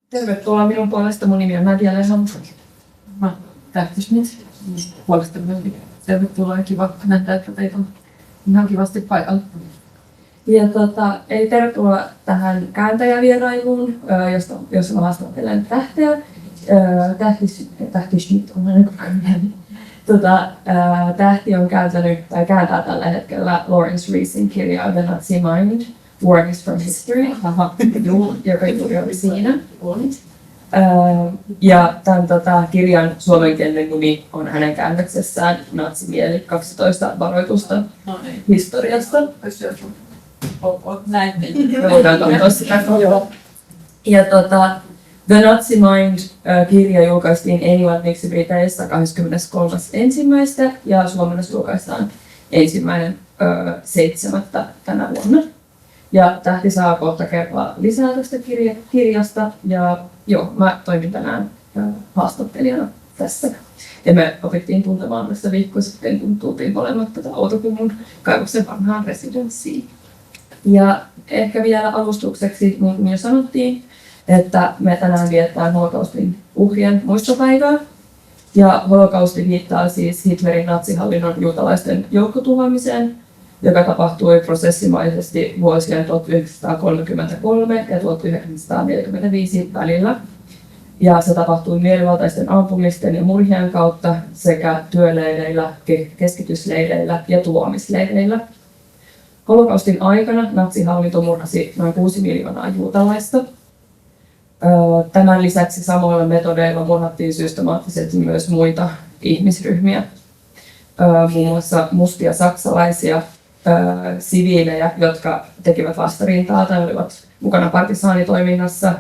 Tervetuloa minun puolesta. Mun nimi on Nadia Leham. Mä Tähtismit. Puolesta myöskin tervetuloa ja kiva nähdä, että teitä on ihan kivasti paikalla. Ja tervetuloa tähän kääntäjävierailuun, jossa mä haastattelen tähteä. Tähtismit on aina Tähti on kääntänyt tai kääntää tällä hetkellä Lawrence Reesin kirjaa The Nazi Mind, Warnings from History, joka juuri oli siinä. Ja tämän kirjan suomenkielinen nimi on hänen käännöksessään Natsimieli 12 varoitusta historiasta. Näin. Me voidaan katsoa sitä. Ja The Nazi Mind-kirja julkaistiin englanniksi Briteissä 23.1. ja suomennossa julkaistaan 1.7. tänä vuonna. Ja Tähti saa kohta kertoa lisää tästä kirjasta ja mä toimin tänään haastattelijana tässä. Ja me opittiin tuntemaan tässä viikkoa sitten, kun tultiin molemmat Outokummun kaivoksen vanhaan residenssiin. Ja ehkä vielä alustukseksi, niin jo sanottiin, että me tänään vietetään holokaustin uhrien muistopäivää. Ja holokausti viittaa siis Hitlerin natsihallinnon juutalaisten joukkotuhoamiseen, joka tapahtui prosessimaisesti vuosien 1933 ja 1945 välillä. Ja se tapahtui mielivaltaisten ampumisten ja murhien kautta sekä työleireillä, keskitysleireillä ja tuomisleireillä. Holokaustin aikana natsihallinto murhasi noin 6 miljoonaa juutalaista. Tämän lisäksi samoilla metodeilla murhattiin systemaattisesti myös muita ihmisryhmiä, muun muassa mustia saksalaisia, siviilejä, jotka tekivät vastarintaa tai olivat mukana partisaanitoiminnassa,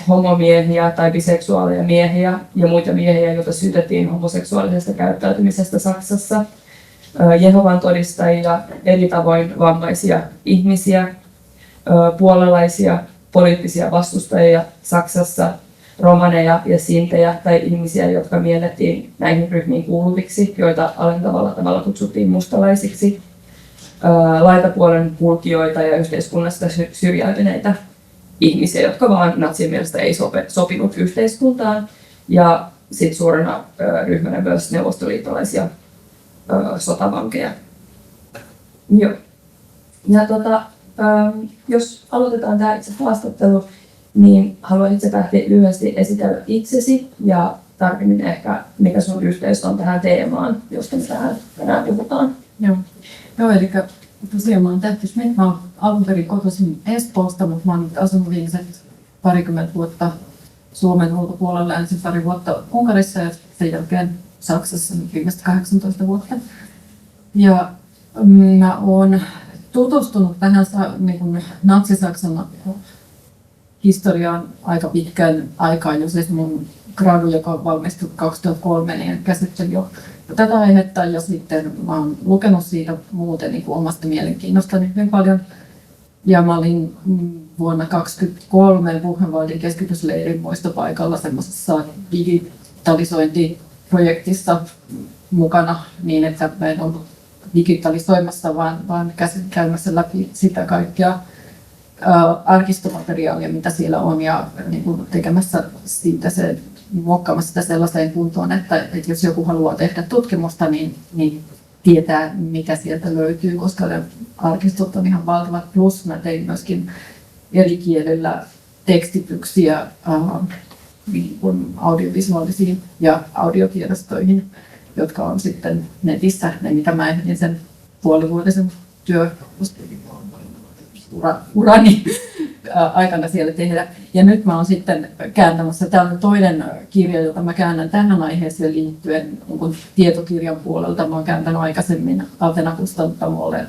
homomiehiä tai biseksuaaleja miehiä ja muita miehiä, joita syytettiin homoseksuaalisesta käyttäytymisestä Saksassa, Jehovan todistajia, eri tavoin vammaisia ihmisiä, puolalaisia, poliittisia vastustajia Saksassa, romaneja ja sintejä tai ihmisiä, jotka miellettiin näihin ryhmiin kuuluviksi, joita alentavalla tavalla kutsuttiin mustalaisiksi, laitapuolen kulkijoita ja yhteiskunnasta syrjäytyneitä ihmisiä, jotka vaan natsien mielestä ei sopinut yhteiskuntaan, ja sitten suurena ryhmänä myös neuvostoliittolaisia sotavankeja. Joo. Ja jos aloitetaan tämä itse haastattelu, niin haluaisitko Tähti lyhyesti esitellä itsesi ja tarkemmin ehkä, mikä sun yhteys on tähän teemaan, josta me tänään puhutaan? Joo, eli tosiaan mä oon Tähti Schmidt. Mä oon alun perin kotoisin Espoosta, mutta mä oon nyt asunut viimeiset 20 vuotta Suomen ulkopuolella, ensin pari vuotta Unkarissa ja sen jälkeen Saksassa viimeiset 18 vuotta. Ja mä oon tutustunut tähän niin natsi-Saksan historiaan aika pitkän aikaa, jo siis mun gradu, joka valmistui 2003, niin käsitteli jo tätä aihetta, ja sitten mä oon lukenut siitä muuten niin kuin omasta mielenkiinnostani hyvin paljon. Ja mä olin vuonna 2023 Buchenwaldin keskitysleirin muistopaikalla semmoisessa digitalisointiprojektissa mukana niin, että mä en ollut digitalisoimassa, vaan käymässä läpi sitä kaikkea arkistomateriaalia, mitä siellä on, ja niin kuin tekemässä siitä muokkaamassa sitä sellaiseen kuntoon, että jos joku haluaa tehdä tutkimusta, niin tietää, mitä sieltä löytyy, koska ne arkistot on ihan valtavat. Plus mä tein myöskin eri kielillä tekstityksiä niin audiovisuaalisiin ja audiotiedostoihin, jotka on sitten netissä, ne mitä mä ehdin sen puolivuotisen urani aikana siellä tehdä. Ja nyt mä oon sitten kääntämässä, tämä on toinen kirja, jota mä käännän tähän aiheeseen liittyen tietokirjan puolelta. Mä oon kääntänyt aikaisemmin Altena kustantamolle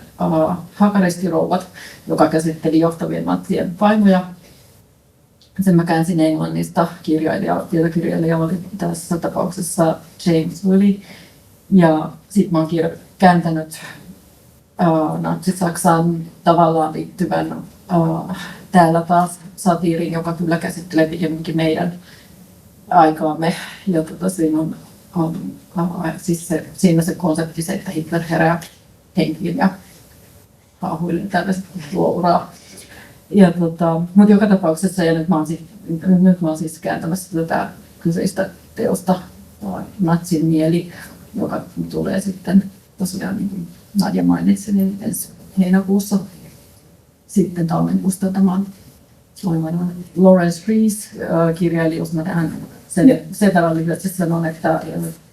Hakaristirouvat, joka käsitteli johtavien natsien vaimoja. Sen mä käänsin englannista, tietokirjailija oli tässä tapauksessa James Willy. Ja sitten mä oon kääntänyt natsi-Saksaan tavallaan liittyvän täällä taas satiirin, joka kyllä käsittelee pikemminkin meidän aikaamme. Ja siinä on siis siinä se konsepti se, että Hitler herää henkiin ja haahuilee tällaiset luo uraa. Mutta joka tapauksessa, ja nyt mä oon siis kääntämässä tätä kyseistä teosta Natsin mieli, joka tulee sitten tosiaan, niin kuin Nadia mainitsi, niin ensi heinäkuussa sitten tammikuussa tämä Lawrence Rees kirjailija, mä tähän sen verran lyhyesti sanon, että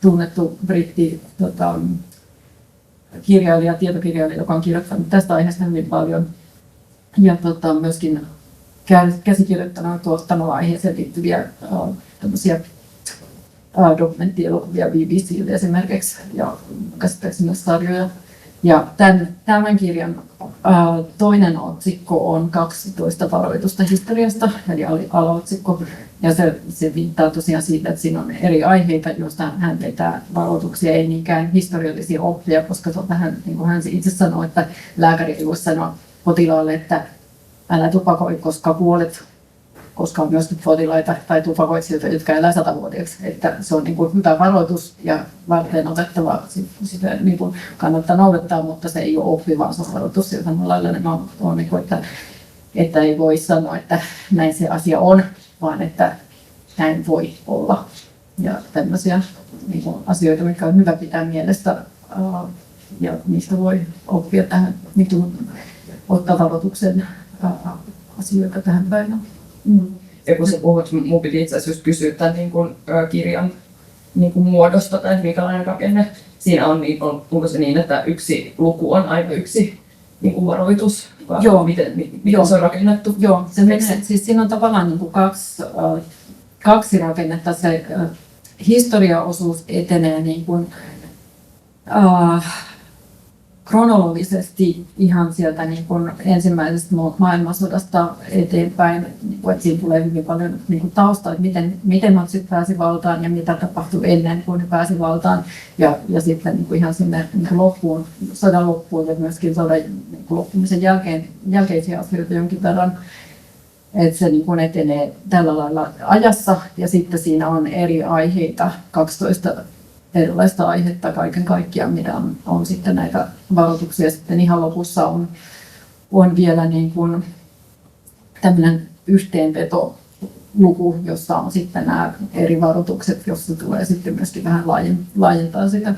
tunnettu britti kirjailija, tietokirjailija, joka on kirjoittanut tästä aiheesta hyvin paljon ja myöskin käsikirjoittanut ja tuottanut aiheeseen liittyviä tämmöisiä dokumenttielokuvia BBC:lle esimerkiksi ja käsittääkseni myös sarjoja. Ja tämän kirjan toinen otsikko on 12 varoitusta historiasta, eli alaotsikko. Ja se viittaa tosiaan siitä, että siinä on eri aiheita, joista hän vetää varoituksia, ei niinkään historiallisia oppia, koska hän, niin kuin hän itse sanoi, että lääkäri ei voi sanoa potilaalle, että älä tupakoi, koska kuolet, koska on myöskin potilaita tai tupakoitsijoita, jotka elää 100-vuotiaaksi. Että se on niin kuin hyvä varoitus ja varten otettava, sitä niin kuin kannattaa noudattaa, mutta se ei ole oppi, vaan se on varoitus. Ja samalla lailla on, niin kuin, että ei voi sanoa, että näin se asia on, vaan että näin voi olla. Ja tämmöisiä niin kuin asioita, mitkä on hyvä pitää mielessä ja niistä voi oppia tähän, niin kuin, ottaa varoituksen asioita tähän päivään. Ja kun sä puhut, mun piti itse asiassa just kysyä tämän niin kuin, kirjan niin kuin muodosta tai minkälainen rakenne siinä on, niin onko se niin, että yksi luku on aina yksi niin kuin varoitus? Joo. Miten se on rakennettu? Joo, se menee, siis siinä on tavallaan niin kuin kaksi rakennetta. Se historiaosuus etenee niin kuin, kronologisesti ihan sieltä niin kuin ensimmäisestä maailmansodasta eteenpäin, niin kuin, että siinä tulee hyvin paljon niin kuin taustaa, että miten natsit pääsi valtaan ja mitä tapahtui ennen kuin ne pääsi valtaan. Ja sitten niin kuin ihan sinne niin kuin loppuun, sodan loppuun ja myöskin sodan niin kuin loppumisen jälkeisiä asioita jonkin verran. Että se niin kuin etenee tällä lailla ajassa ja sitten siinä on eri aiheita, 12 erilaista aihetta kaiken kaikkiaan, mitä on sitten näitä varoituksia. Sitten ihan lopussa on vielä niin kuin tämmöinen yhteenvetoluku, jossa on sitten nämä eri varoitukset, jossa tulee sitten myöskin vähän laajentaa sitä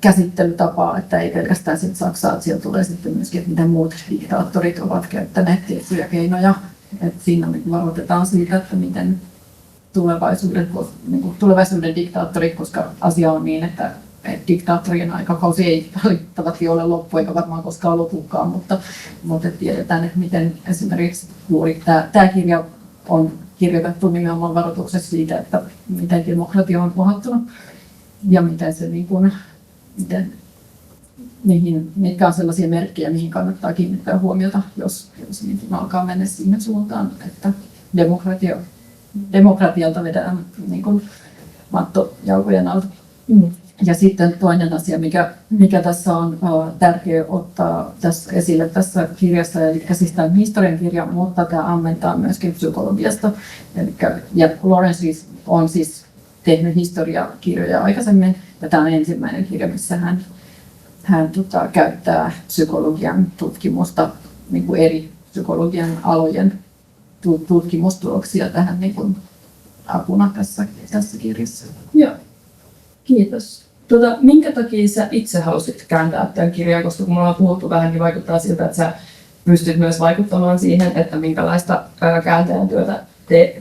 käsittelytapaa, että ei pelkästään sitten Saksaa, että siellä tulee sitten myöskin, että miten muut diktaattorit ovat käyttäneet tiettyjä keinoja. Että siinä varoitetaan siitä, että miten tulevaisuuden diktaattorit, koska asia on niin, että diktaattorien aikakausi ei valitettavasti ole loppu, eikä varmaan koskaan lopukaan, mutta tiedetään, että miten esimerkiksi juuri tämä kirja on kirjoitettu nimenomaan varoituksessa siitä, että miten demokratia on uhattunut ja miten se mitkä on sellaisia merkkejä, mihin kannattaa kiinnittää huomiota, jos niin alkaa mennä siihen suuntaan, että demokratialta vedään niin kuin matto jalkojen alta. Ja sitten toinen asia, mikä tässä on tärkeää ottaa tässä esille tässä kirjassa, eli siis tämä on historian kirja, mutta tämä ammentaa myöskin psykologiasta. Ja Lawrence on siis tehnyt historiakirjoja aikaisemmin, ja tämä on ensimmäinen kirja, missä hän käyttää psykologian tutkimusta, niin kuin eri psykologian alojen tutkimustuloksia tähän niin kuin apuna tässä kirjassa. Joo, kiitos. Minkä takia sä itse halusit kääntää tämän kirjan, koska kun me ollaan puhuttu vähän, niin vaikuttaa siltä, että sä pystyt myös vaikuttamaan siihen, että minkälaista kääntäjän työtä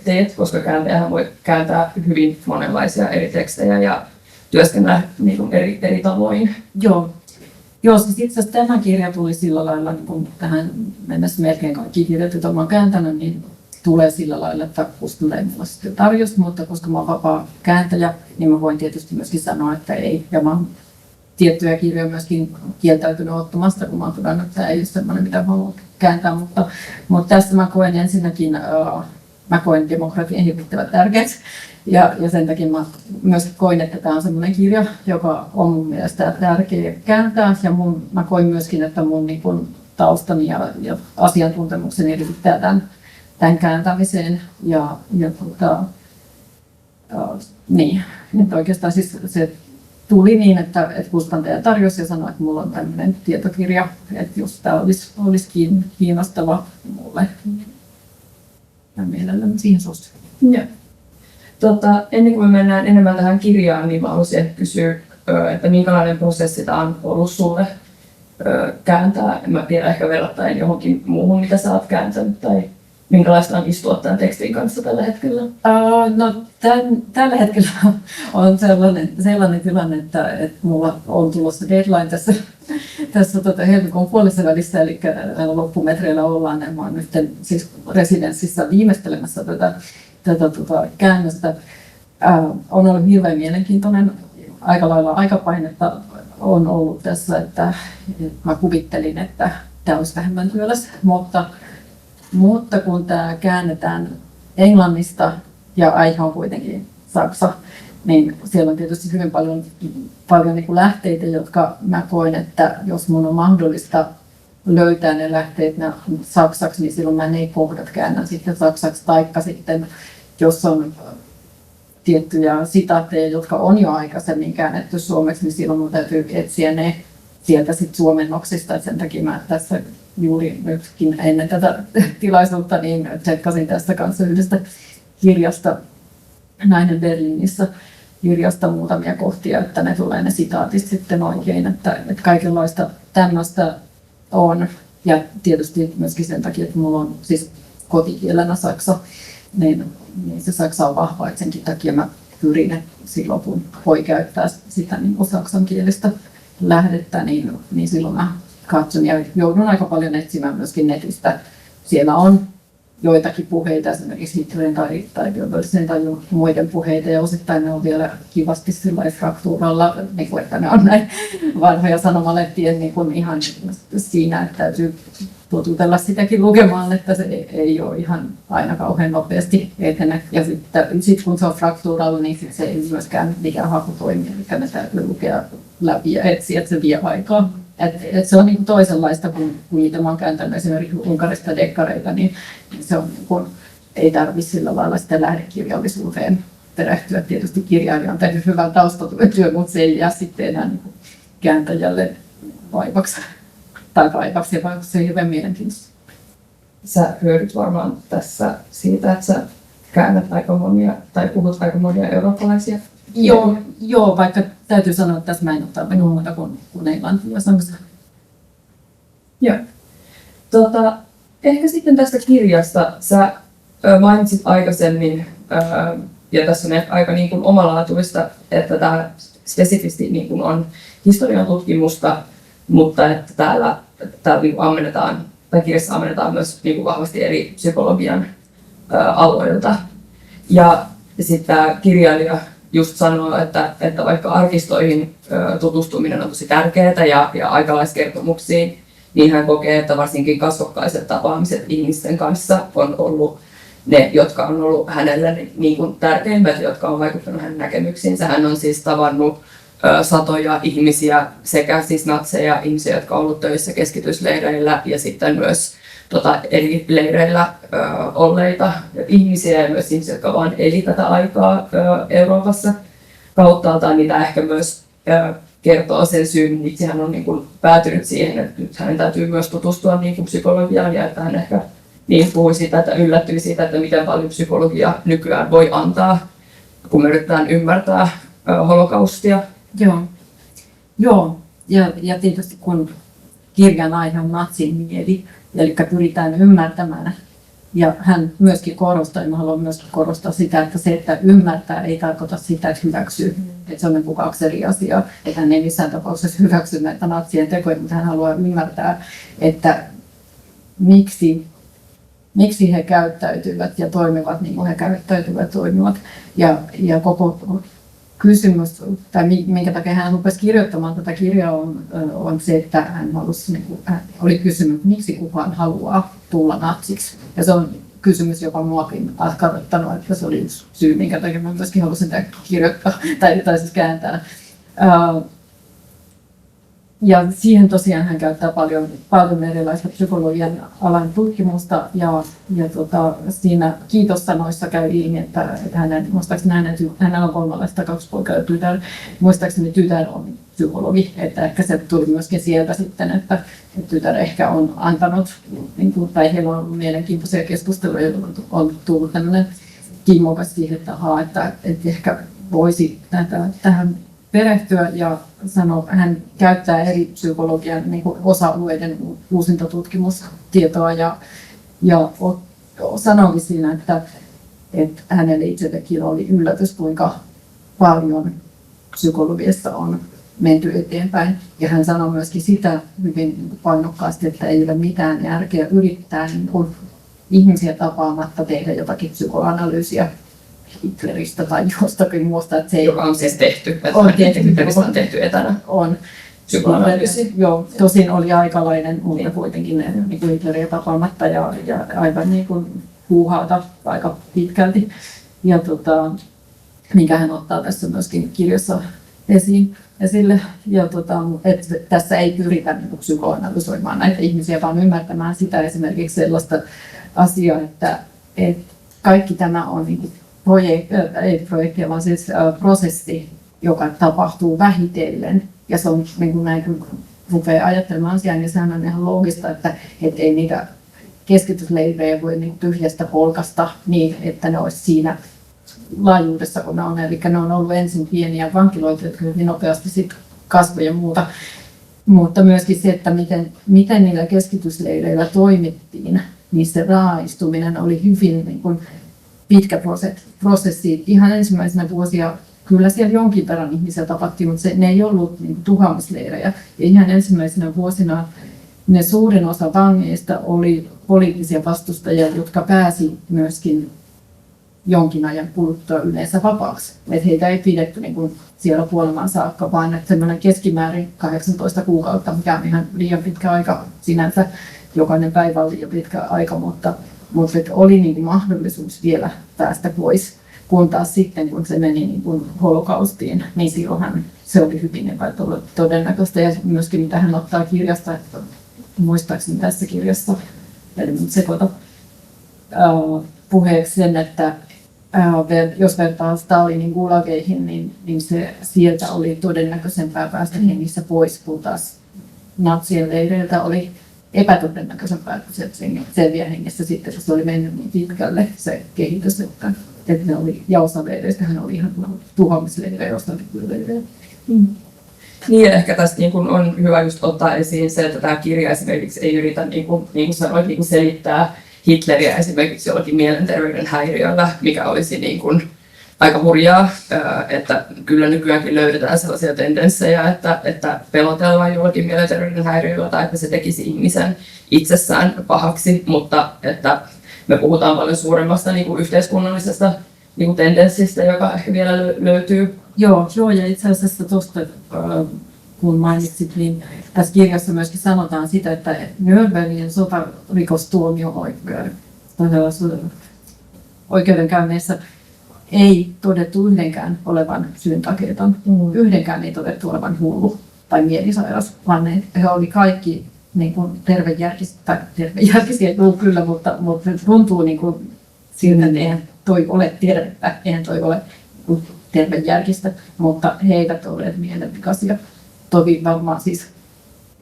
teet, koska kääntäjähän voi kääntää hyvin monenlaisia eri tekstejä ja työskennellä niin kuin eri tavoin. Joo, siis itse asiassa tämä kirja tuli sillä lailla, kun tähän mennessä melkein kaikki kirjat, joita olen kääntänyt, niin tulee sillä lailla, että kustantaja mulla sitten tarjosi, mutta koska mä oon vapaa kääntäjä, niin mä voin tietysti myöskin sanoa, että ei. Ja mä oon tiettyjä kirjoja myöskin kieltäytynyt ottamasta, kun mä oon todennut, että tämä ei ole sellainen, mitä mä haluan kääntää. Mutta tässä mä koen ensinnäkin, mä koen demokratian hirvittävän tärkeäksi. Ja sen takia mä myös koin, että tämä on sellainen kirja, joka on mun mielestä tärkeä kääntää. Ja mä koin myöskin, että mun niin kun taustani ja asiantuntemukseni edellyttää tämän kääntämiseen. Niin, että oikeastaan siis se tuli niin, että kustantaja tarjosi ja sanoi, että mulla on tämmöinen tietokirja, että jos tämä olisi kiinnostava mulle, mä mielelläni siihen suostun. Joo. Ennen kuin me mennään enemmän tähän kirjaan, niin mä haluaisin kysyä, että minkälainen prosessi tämä on ollut sulle kääntää. En mä tiedä, ehkä verrattain johonkin muuhun, mitä sä oot kääntänyt, tai minkälaista on istua tämän tekstin kanssa tällä hetkellä? No, tällä hetkellä on sellainen tilanne, että mulla on tulossa deadline tässä helmikuun puolessa välissä, eli loppumetreillä ollaan. Ja mä oon nyt siis residenssissä viimeistelemässä tätä käännöstä. On ollut hirveän mielenkiintoinen, aika lailla aikapainetta on ollut tässä, että mä kuvittelin, että tämä olisi vähemmän työläs, mutta kun tämä käännetään englannista ja aihe on kuitenkin saksa, niin siellä on tietysti hyvin paljon niin kuin lähteitä, jotka mä koen, että jos mun on mahdollista löytää ne lähteet saksaksi, niin silloin mä ne kohdat käännän sitten saksaksi, taikka sitten jos on tiettyjä sitaatteja, jotka on jo aikaisemmin käännetty suomeksi, niin silloin mun täytyy etsiä ne sieltä sitten suomennoksista. Et sen takia mä tässä juuri nytkin ennen tätä tilaisuutta niin tsekkasin tästä kanssa yhdestä kirjasta Nainen Berliinissä kirjasta muutamia kohtia, että ne tulee ne sitaatit sitten oikein, että kaikenlaista tämmöistä on. Ja tietysti myöskin sen takia, että mulla on siis kotikielenä saksa, niin se saksa on vahva, että senkin takia mä pyrin, että silloin kun voi käyttää sitä niin saksankielistä lähdettä, niin silloin mä katson ja joudun aika paljon etsimään myöskin netistä. Siellä on joitakin puheita, esimerkiksi Hitlerin tai Goebbelsin tai muiden puheita, ja osittain ne on vielä kivasti fraktuuralla, niin että ne on näin vanhoja sanomalehtien niin kuin ihan siinä, että täytyy totutella sitäkin lukemaan, että se ei ole ihan aina kauhean nopeasti etene. Ja sitten kun se on fraktuuralla, niin sit se ei myöskään mikään haku toimi, eli ne täytyy lukea läpi ja etsiä, että se vie aikaa. Et se on niin toisenlaista kuin mitä mä oon kääntänyt esimerkiksi Unkarista dekkareita, niin se on, kun ei tarvitse sillä lailla sitä lähdekirjallisuuteen perehtyä. Tietysti kirjailija on tehnyt hyvän taustatyön, mutta se ei jää sitten enää niin kääntäjälle vaivaksi. Ja se on hyvin mielenkiintoista. Sä hyödyt varmaan tässä siitä, että sä käännät aika monia, tai puhut aika monia eurooppalaisia. Joo, vaikka täytyy sanoa, että tässä mä en ole tarvinnut muuta kuin englantia. Joo. Ehkä sitten tästä kirjasta sä mainitsit aikaisemmin, ja tässä on aika niin kuin omalaatuista, että tämä spesifisti niin kuin on historian tutkimusta, mutta että täällä niin ammennetaan, tai kirjassa ammennetaan myös niin kuin vahvasti eri psykologian aloilta. Ja sitten tämä kirjailija just sanoo, että vaikka arkistoihin tutustuminen on tosi tärkeää ja aikalaiskertomuksiin, niin hän kokee, että varsinkin kasvokkaiset tapaamiset ihmisten kanssa on ollut ne, jotka on ollut hänelle niin kuin tärkeimmät, jotka on vaikuttanut hänen näkemyksiinsä. Hän on siis tavannut satoja ihmisiä, sekä siis natseja, ihmisiä, jotka on ollut töissä keskitysleireillä ja sitten myös eri leireillä olleita ihmisiä ja myös ihmisiä, jotka vaan eli tätä aikaa Euroopassa kauttaaltaan, niitä ehkä myös kertoo sen syyn, miksi hän on niin kuin päätynyt siihen, että nyt hänen täytyy myös tutustua niin kuin psykologiaan ja että hän ehkä niin puhui siitä, että yllättyi siitä, että miten paljon psykologia nykyään voi antaa, kun me yritetään ymmärtää holokaustia. Joo. Ja tietysti kun kirjan aihe on natsin mieli, eli pyritään ymmärtämään. Ja hän myöskin korostaa, ja mä haluan myöskin korostaa sitä, että se, että ymmärtää, ei tarkoita sitä, että hyväksyy. Että se on niin kuin kaksi eri asiaa. Että hän ei missään tapauksessa hyväksy näitä natsien tekoja, mutta hän haluaa ymmärtää, että miksi he käyttäytyvät ja toimivat niin kuin he käyttäytyvät ja toimivat. Ja koko kysymys, tai minkä takia hän rupesi kirjoittamaan tätä kirjaa, on se, että hän oli kysymys, miksi kukaan haluaa tulla natsiksi. Ja se on kysymys, joka muakin askarruttanut, että se oli yksi syy, minkä takia mä myöskin halusin sitä kirjoittaa, tai siis kääntää. Ja siihen tosiaan hän käyttää paljon erilaista psykologian alan tutkimusta ja siinä kiitossanoissa käy ilmi, että hänellä on 3 lasta, 2 poikaa ja tytär. Muistaakseni tytär on psykologi, että ehkä se tuli myöskin sieltä sitten, että tytär ehkä on antanut, tai heillä on ollut mielenkiintoisia keskusteluja, on tullut tämmöinen kimmokas siihen, että ehkä voisi tähän perehtyä ja hän käyttää eri psykologian osa-alueiden uusintatutkimustietoa ja sanoikin siinä, että hänelle itsellekin oli yllätys, kuinka paljon psykologiassa on menty eteenpäin. Ja hän sanoi myöskin sitä hyvin painokkaasti, että ei ole mitään järkeä yrittää ihmisiä tapaamatta tehdä jotakin psykoanalyysiä Hitleristä tai jostakin muusta. Että se ei, joka on siis tehty, Hitleristä on tehty etänä. On. Psykoanalyysi. Joo, tosin oli aikalainen, mutta kuitenkin Hitleriä tapaamatta ja aivan huuhaata aika pitkälti. Ja minkä hän ottaa tässä myöskin kirjassa esille. Ja että tässä ei pyritä psykoanalysoimaan näitä ihmisiä, vaan ymmärtämään sitä esimerkiksi sellaista asiaa, että kaikki tämä on ei projekti, vaan siis prosessi, joka tapahtuu vähitellen. Ja se on näin, kun rupeaa ajattelemaan asiaa, niin sehän on ihan loogista, että ei niitä keskitysleirejä voi tyhjästä polkasta niin, että ne olisi siinä laajuudessa, kun ne on. Eli ne on ollut ensin pieniä vankiloita, jotka hyvin nopeasti sitten kasvoi ja muuta. Mutta myöskin se, että miten niillä keskitysleireillä toimittiin, niin se raaistuminen oli hyvin pitkä prosessi. Ihan ensimmäisenä vuosia kyllä siellä jonkin verran ihmisiä tapahtui, mutta ne ei ollut tuhoamisleirejä. Ja ihan ensimmäisenä vuosina ne suurin osa vangeista oli poliittisia vastustajia, jotka pääsi myöskin jonkin ajan kuluttua yleensä vapaaksi. Et heitä ei pidetty siellä kuolemaan saakka, vaan että semmoinen keskimäärin 18 kuukautta, mikä on ihan liian pitkä aika sinänsä. Jokainen päivä on liian pitkä aika, mutta oli mahdollisuus vielä päästä pois. Kun taas sitten, kun se meni holokaustiin, niin silloinhan se oli hyvin epätodennäköistä. Ja myöskin mitä hän ottaa kirjasta, että muistaakseni tässä kirjassa, eli sekoita puheeksi sen, että jos vertaa Stalinin gulageihin, niin se sieltä oli todennäköisempää päästä hengissä pois, kun taas natsien leireiltä oli epätodennäköisempää, että se selviää hengessä sitten, kun se oli mennyt niin pitkälle se kehitys, että ne oli jaosaleireistä, hän oli ihan tuhoamisleirejä, josta oli leirejä. Niin, ehkä tässä on hyvä just ottaa esiin se, että tämä kirja esimerkiksi ei yritä, niin kuin sanoit, selittää Hitleriä esimerkiksi jollakin mielenterveyden häiriöllä, mikä olisi aika hurjaa, että kyllä nykyäänkin löydetään sellaisia tendenssejä, että pelotellaan jollakin mielenterveyden häiriöllä tai että se tekisi ihmisen itsessään pahaksi, mutta että me puhutaan paljon suuremmasta yhteiskunnallisesta tendenssistä, joka ehkä vielä löytyy. Joo, ja itse asiassa tuosta, kun mainitsit, niin tässä kirjassa myöskin sanotaan sitä, että Nürnbergin sotarikostuomio oikeudenkäynneissä ei todettu yhdenkään olevan syyntakeeton. Yhdenkään ei todettu olevan hullu tai mielisairas, vaan he oli kaikki tervejärkisiä, kyllä, mutta tuntuu siltä, että eihän toi ole tervettä, eihän toi ole tervejärkistä, mutta he eivät olleet mielenvikaisia. Toki varmaan siis,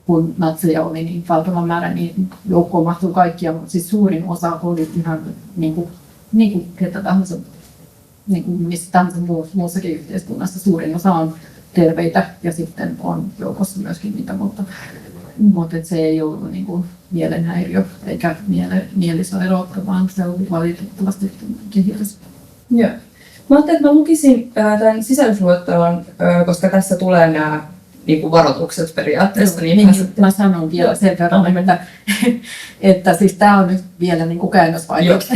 kun natseja oli niin valtava määrä, niin joukkoon mahtuu kaikkia, mutta siis suurin osa oli ihan niin kuin ketä tahansa, missä tahansa muussakin yhteiskunnassa. Suurin osa on terveitä ja sitten on joukossa myöskin niitä, mutta se ei ollut mielenhäiriö eikä mielisairautta, vaan se oli valitettavasti kehitys. Joo. Mä ajattelin, että mä lukisin tämän sisällysluettelon, koska tässä tulee nämä varoitukset periaatteessa. Mä sanon vielä sen verran, että siis tämä on nyt vielä käännösvaiheessa.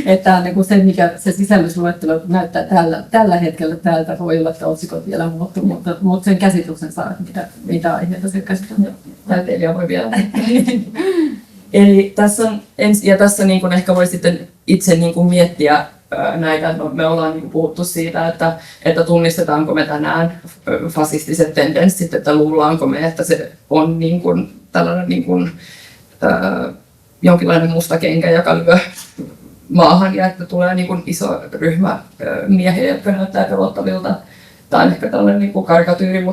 Että on se, mikä se sisällysluettelo näyttää tällä hetkellä täältä. Voi olla, että otsikot vielä muuttuu, mutta sen käsityksen saa, mitä aiheita se käsitellään. Taiteilija voi vielä. Eli tässä on, ja tässä ehkä voi sitten itse miettiä näitä, no, me ollaan niin kuin puhuttu siitä, että tunnistetaanko me tänään fasistiset tendenssit, että luullaanko me, että se on niin kuin tällainen niin kuin, jonkinlainen musta kenkä, joka lyö maahan ja että tulee niin kuin iso ryhmä miehiä, jotka näyttää pelottavilta. Tämä on ehkä tällainen niin kuin karikatyyri,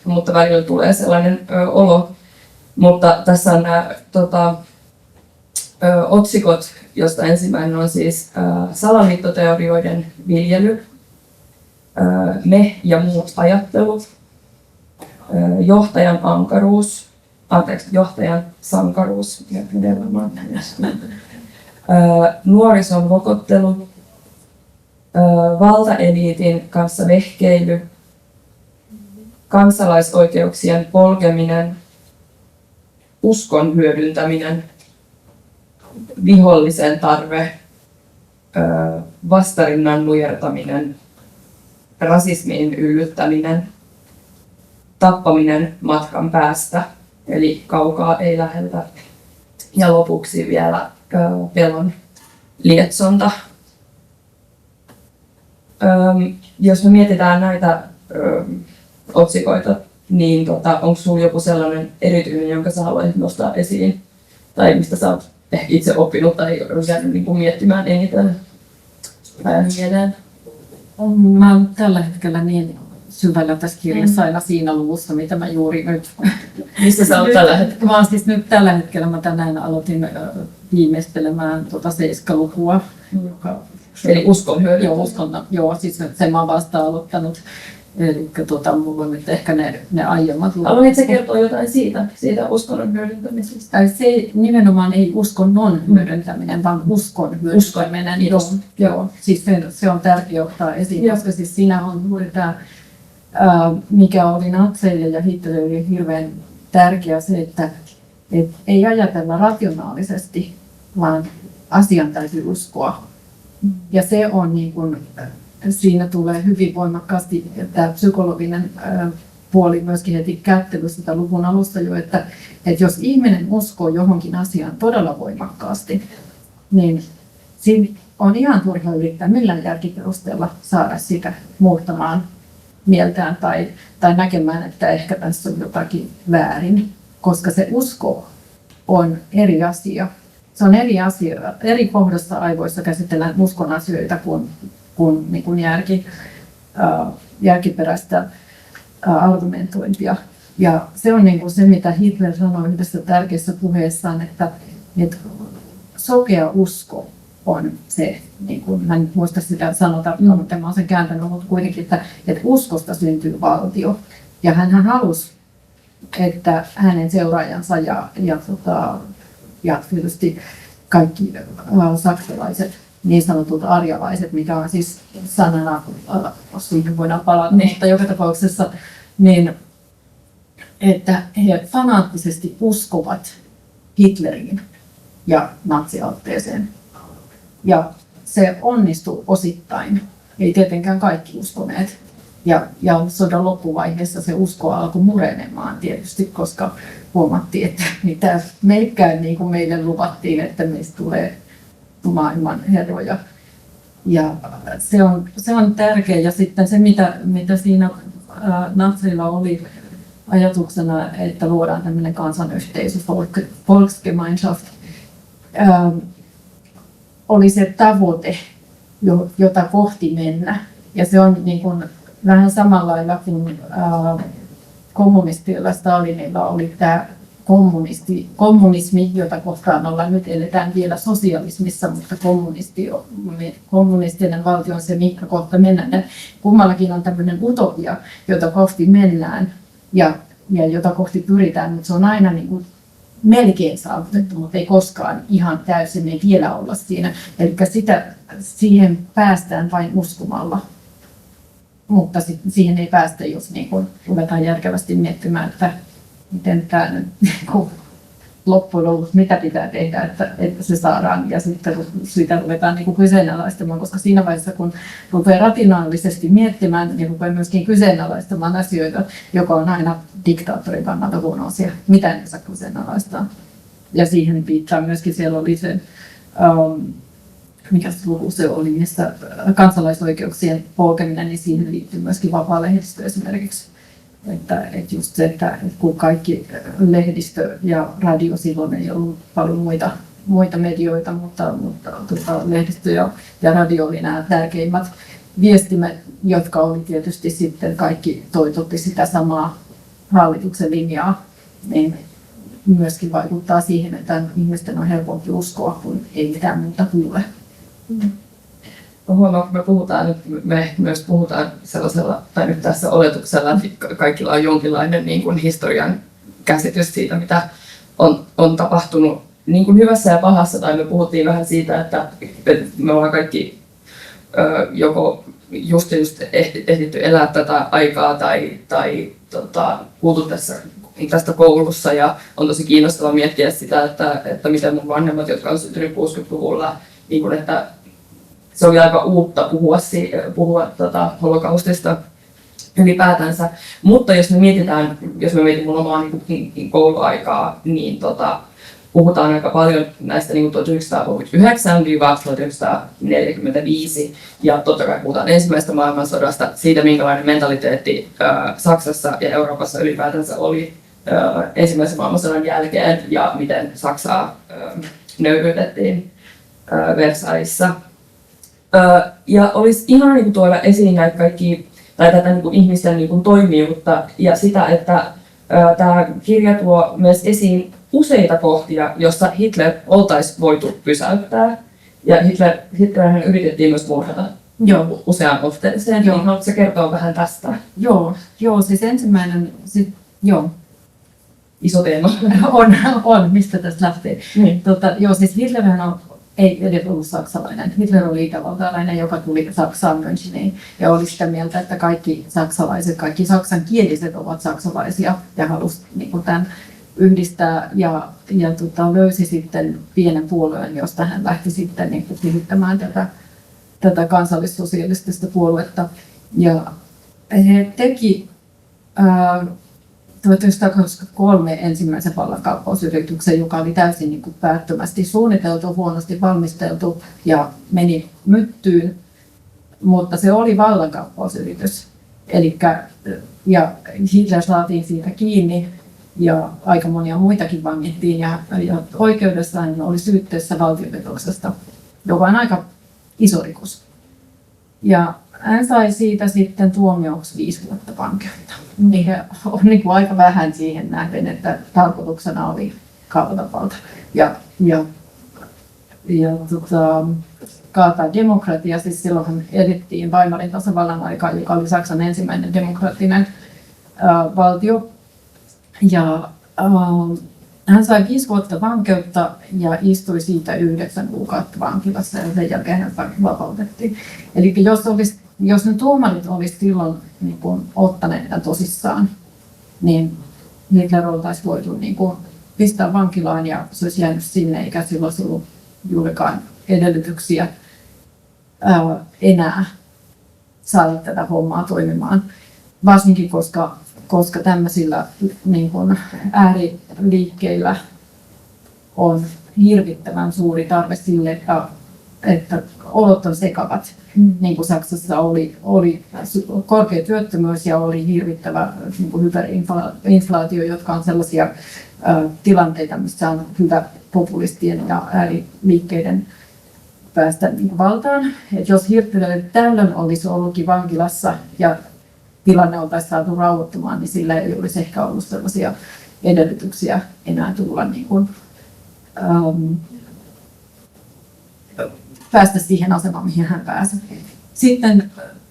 mutta välillä tulee sellainen olo. Mutta tässä on nämä otsikot, josta ensimmäinen on siis salaliittoteorioiden viljely, me ja muut ajattelut, johtajan sankaruus, nuorison vokottelu, valtaeliitin kanssa vehkeily, kansalaisoikeuksien polkeminen, uskon hyödyntäminen, vihollisen tarve, vastarinnan nujertaminen, rasismiin yllyttäminen, tappaminen matkan päästä, eli kaukaa ei läheltä, ja lopuksi vielä pelon lietsonta. Jos me mietitään näitä otsikoita, niin onko sinulla joku sellainen erityinen, jonka sä haluaisit nostaa esiin, tai mistä sä oot ehkä itse oppinut tai jäänyt niin kuin miettimään eniten ajan mieleen? Mä oon tällä hetkellä niin syvällä tässä kirjassa aina siinä luvussa, mitä mä juuri nyt... Missä sä oot tällä hetkellä? Mä oon siis nyt tällä hetkellä, mä tänään aloitin viimeistelemään Seiskalukua. Eli uskon hyödyntämistä. Joo, siis sen mä oon vasta aloittanut. Eli mulla on nyt ehkä ne aiemmat luvut. Haluaisitko kertoa jotain siitä uskonnon hyödyntämisestä? Se nimenomaan ei uskonnon hyödyntäminen, vaan uskon hyödyntäminen. Joo. Siis se on tärkeää ottaa esiin, koska siis siinä on juuri tämä, mikä oli natseille ja Hitlerille hirveän tärkeä se, että ei ajatella rationaalisesti, vaan asian täytyy uskoa. Ja se on niin kuin, siinä tulee hyvin voimakkaasti tämä psykologinen puoli myöskin heti kättelyssä sitä luvun alusta jo, että jos ihminen uskoo johonkin asiaan todella voimakkaasti, niin siinä on ihan turha yrittää millään järkiperusteella saada sitä muuttamaan mieltään tai näkemään, että ehkä tässä on jotakin väärin, koska se usko on eri asia. Se on eri asia. Eri kohdassa aivoissa käsitellään uskon asioita kuin niin kuin järkiperäistä argumentointia. Ja se on niin kuin se, mitä Hitler sanoi yhdessä tärkeässä puheessaan, että sokea usko on se, niin kuin, mä en muista sitä sanotaan, mutta mä olen sen kääntänyt, mutta kuitenkin, että uskosta syntyy valtio. Ja hän halusi, että hänen seuraajansa ja tietysti kaikki saksalaiset, niin sanotut arjalaiset, mikä on siis sanana, siihen voidaan palata, mutta joka tapauksessa, niin että he fanaattisesti uskovat Hitleriin ja natsiaatteeseen. Ja se onnistui osittain, ei tietenkään kaikki uskoneet. Ja sodan loppuvaiheessa se usko alkoi murenemaan tietysti, koska huomattiin, että mitä meikään niin kuin meille luvattiin, että meistä tulee maailman herroja. Ja se on tärkeä. Ja sitten se, mitä siinä natseilla oli ajatuksena, että luodaan tämmöinen kansanyhteisö, Volksgemeinschaft, oli se tavoite, jota kohti mennä. Ja se on niin kuin vähän samalla lailla kuin kommunistilla Stalinilla oli tämä kommunismi, jota kohtaan ollaan nyt eletään vielä sosialismissa, mutta kommunistinen valtio on se, mikä kohta mennään. Kummallakin on tämmöinen utopia, jota kohti mennään ja jota kohti pyritään, mutta se on aina niin kuin melkein saavutettu, mutta ei koskaan ihan täysin, ei vielä olla siinä. Eli siihen päästään vain uskomalla. Mutta siihen ei päästä, jos niin kun ruvetaan järkevästi miettimään, että miten tämä nyt loppujen lopuksi, mitä pitää tehdä, että se saadaan. Ja sitten sitä ruvetaan niin kyseenalaistamaan, koska siinä vaiheessa, kun rupeaa rationaalisesti miettimään, niin rupeaa myöskin kyseenalaistamaan asioita, joka on aina diktaattorin kannalta huono asia. Mitä ne saa kyseenalaistaa? Ja siihen viittaa myöskin, siellä oli se mikä luku se oli, missä kansalaisoikeuksien polkeminen, niin siihen liittyy myöskin vapaa lehdistö esimerkiksi. Että just se, että kun kaikki lehdistö ja radio silloin ei ollut paljon muita medioita, mutta lehdistö ja radio oli nämä tärkeimmät viestimet, jotka oli tietysti sitten kaikki toitotti sitä samaa hallituksen linjaa, niin myöskin vaikuttaa siihen, että ihmisten on helpompi uskoa, kun ei mitään muuta kuule. Huomaa, kun me puhutaan nyt, me myös puhutaan sellaisella, tai nyt tässä oletuksella, että kaikilla on jonkinlainen niin kuin historian käsitys siitä, mitä on tapahtunut niin kuin hyvässä ja pahassa, tai me puhuttiin vähän siitä, että me ollaan kaikki joko just ehditty elää tätä aikaa tai kuultu tästä koulussa, ja on tosi kiinnostavaa miettiä sitä, että miten mun vanhemmat, jotka on syntynyt 60-luvulla, niin kuin, että se oli aika uutta puhua holokaustista ylipäätänsä. Mutta jos me mietitään mun omaa niin kouluaikaa, niin puhutaan aika paljon näistä niin 1939-1945, ja totta kai puhutaan ensimmäisestä maailmansodasta, siitä minkälainen mentaliteetti Saksassa ja Euroopassa ylipäätänsä oli ensimmäisen maailmansodan jälkeen, ja miten Saksaa nöyryytettiin Versaillesissa. Ja olisi ihana niin tuoda esiin näitä kaikki, tai tätä niin ihmisten niin toimijuutta ja sitä, että tämä kirja tuo myös esiin useita kohtia, jossa Hitler oltaisiin voitu pysäyttää. Ja Hitlerhän yritettiin myös murhata useaan otteeseen. Niin haluatko kertoa vähän tästä? Joo, siis ensimmäinen, iso teema. on, mistä tästä lähtee. Niin. Siis Hitlerhän ei edes ollut saksalainen. Hitler oli itävaltalainen, joka tuli Saksaan Müncheniin ja oli sitä mieltä, että kaikki saksalaiset, kaikki saksankieliset ovat saksalaisia ja halusi niin tämän yhdistää ja löysi sitten pienen puolueen, josta hän lähti sitten niin kehittämään tätä kansallissosialistista puoluetta. Ja he teki 1923 ensimmäisen vallankaappausyrityksen, joka oli täysin niin kuin päättömästi suunniteltu, huonosti valmisteltu ja meni myttyyn, mutta se oli vallankaappausyritys. Ja Hitler saatiin siitä kiinni ja aika monia muitakin vangittiin ja oikeudessa hän oli syytteessä valtiopetoksesta, joka on aika iso rikos. Ja hän sai siitä sitten tuomioksi 5 vuotta vankeutta. Mikä on niin kuin aika vähän siihen nähden, että tarkoituksena oli kaapata valta. Ja kaataa demokratia. Siis silloinhan edettiin Weimarin tasavallan aikaa, joka oli Saksan ensimmäinen demokraattinen valtio. Ja hän sai 5 vuotta vankeutta ja istui siitä 9 kuukautta vankilassa ja sen jälkeen hän vapautettiin. Eli jos ne tuomarit olisi silloin niin kuin ottaneet tämän tosissaan, niin Hitler oltaisiin voitu niin kuin pistää vankilaan ja se olisi jäänyt sinne, eikä sillä olisi ollut juurikaan edellytyksiä enää saada tätä hommaa toimimaan. Varsinkin koska tämmöisillä niin kuin ääriliikkeillä on hirvittävän suuri tarve sille, että olot on sekavat. Niin kuin Saksassa oli korkea työttömyys ja oli hirvittävä niin kuin hyperinflaatio, jotka on sellaisia tilanteita, missä on hyvä populistien ja ääriliikkeiden päästä niin valtaan. Et jos Hitler tällöin olisi ollutkin vankilassa ja tilanne oltaisiin saatu rauhoittumaan, niin sillä ei olisi ehkä ollut sellaisia edellytyksiä enää tulla niin kuin, päästä siihen asemaan, mihin hän pääsi. Sitten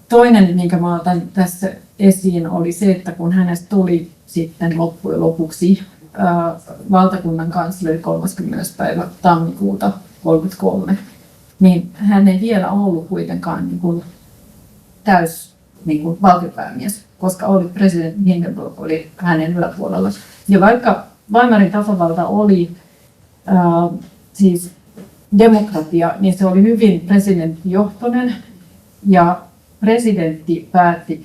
toinen, minkä mä otan tässä esiin, oli se, että kun hänestä tuli sitten loppujen lopuksi valtakunnan kansleri 30. päivä tammikuuta 1933, niin hän ei vielä ollut kuitenkaan niin kuin niin kuin valtiopäämies, koska oli presidentti Hindenburg oli hänen yläpuolella. Ja vaikka Weimarin tasavalta oli siis demokratia, niin se oli hyvin presidenttijohtoinen ja presidentti päätti,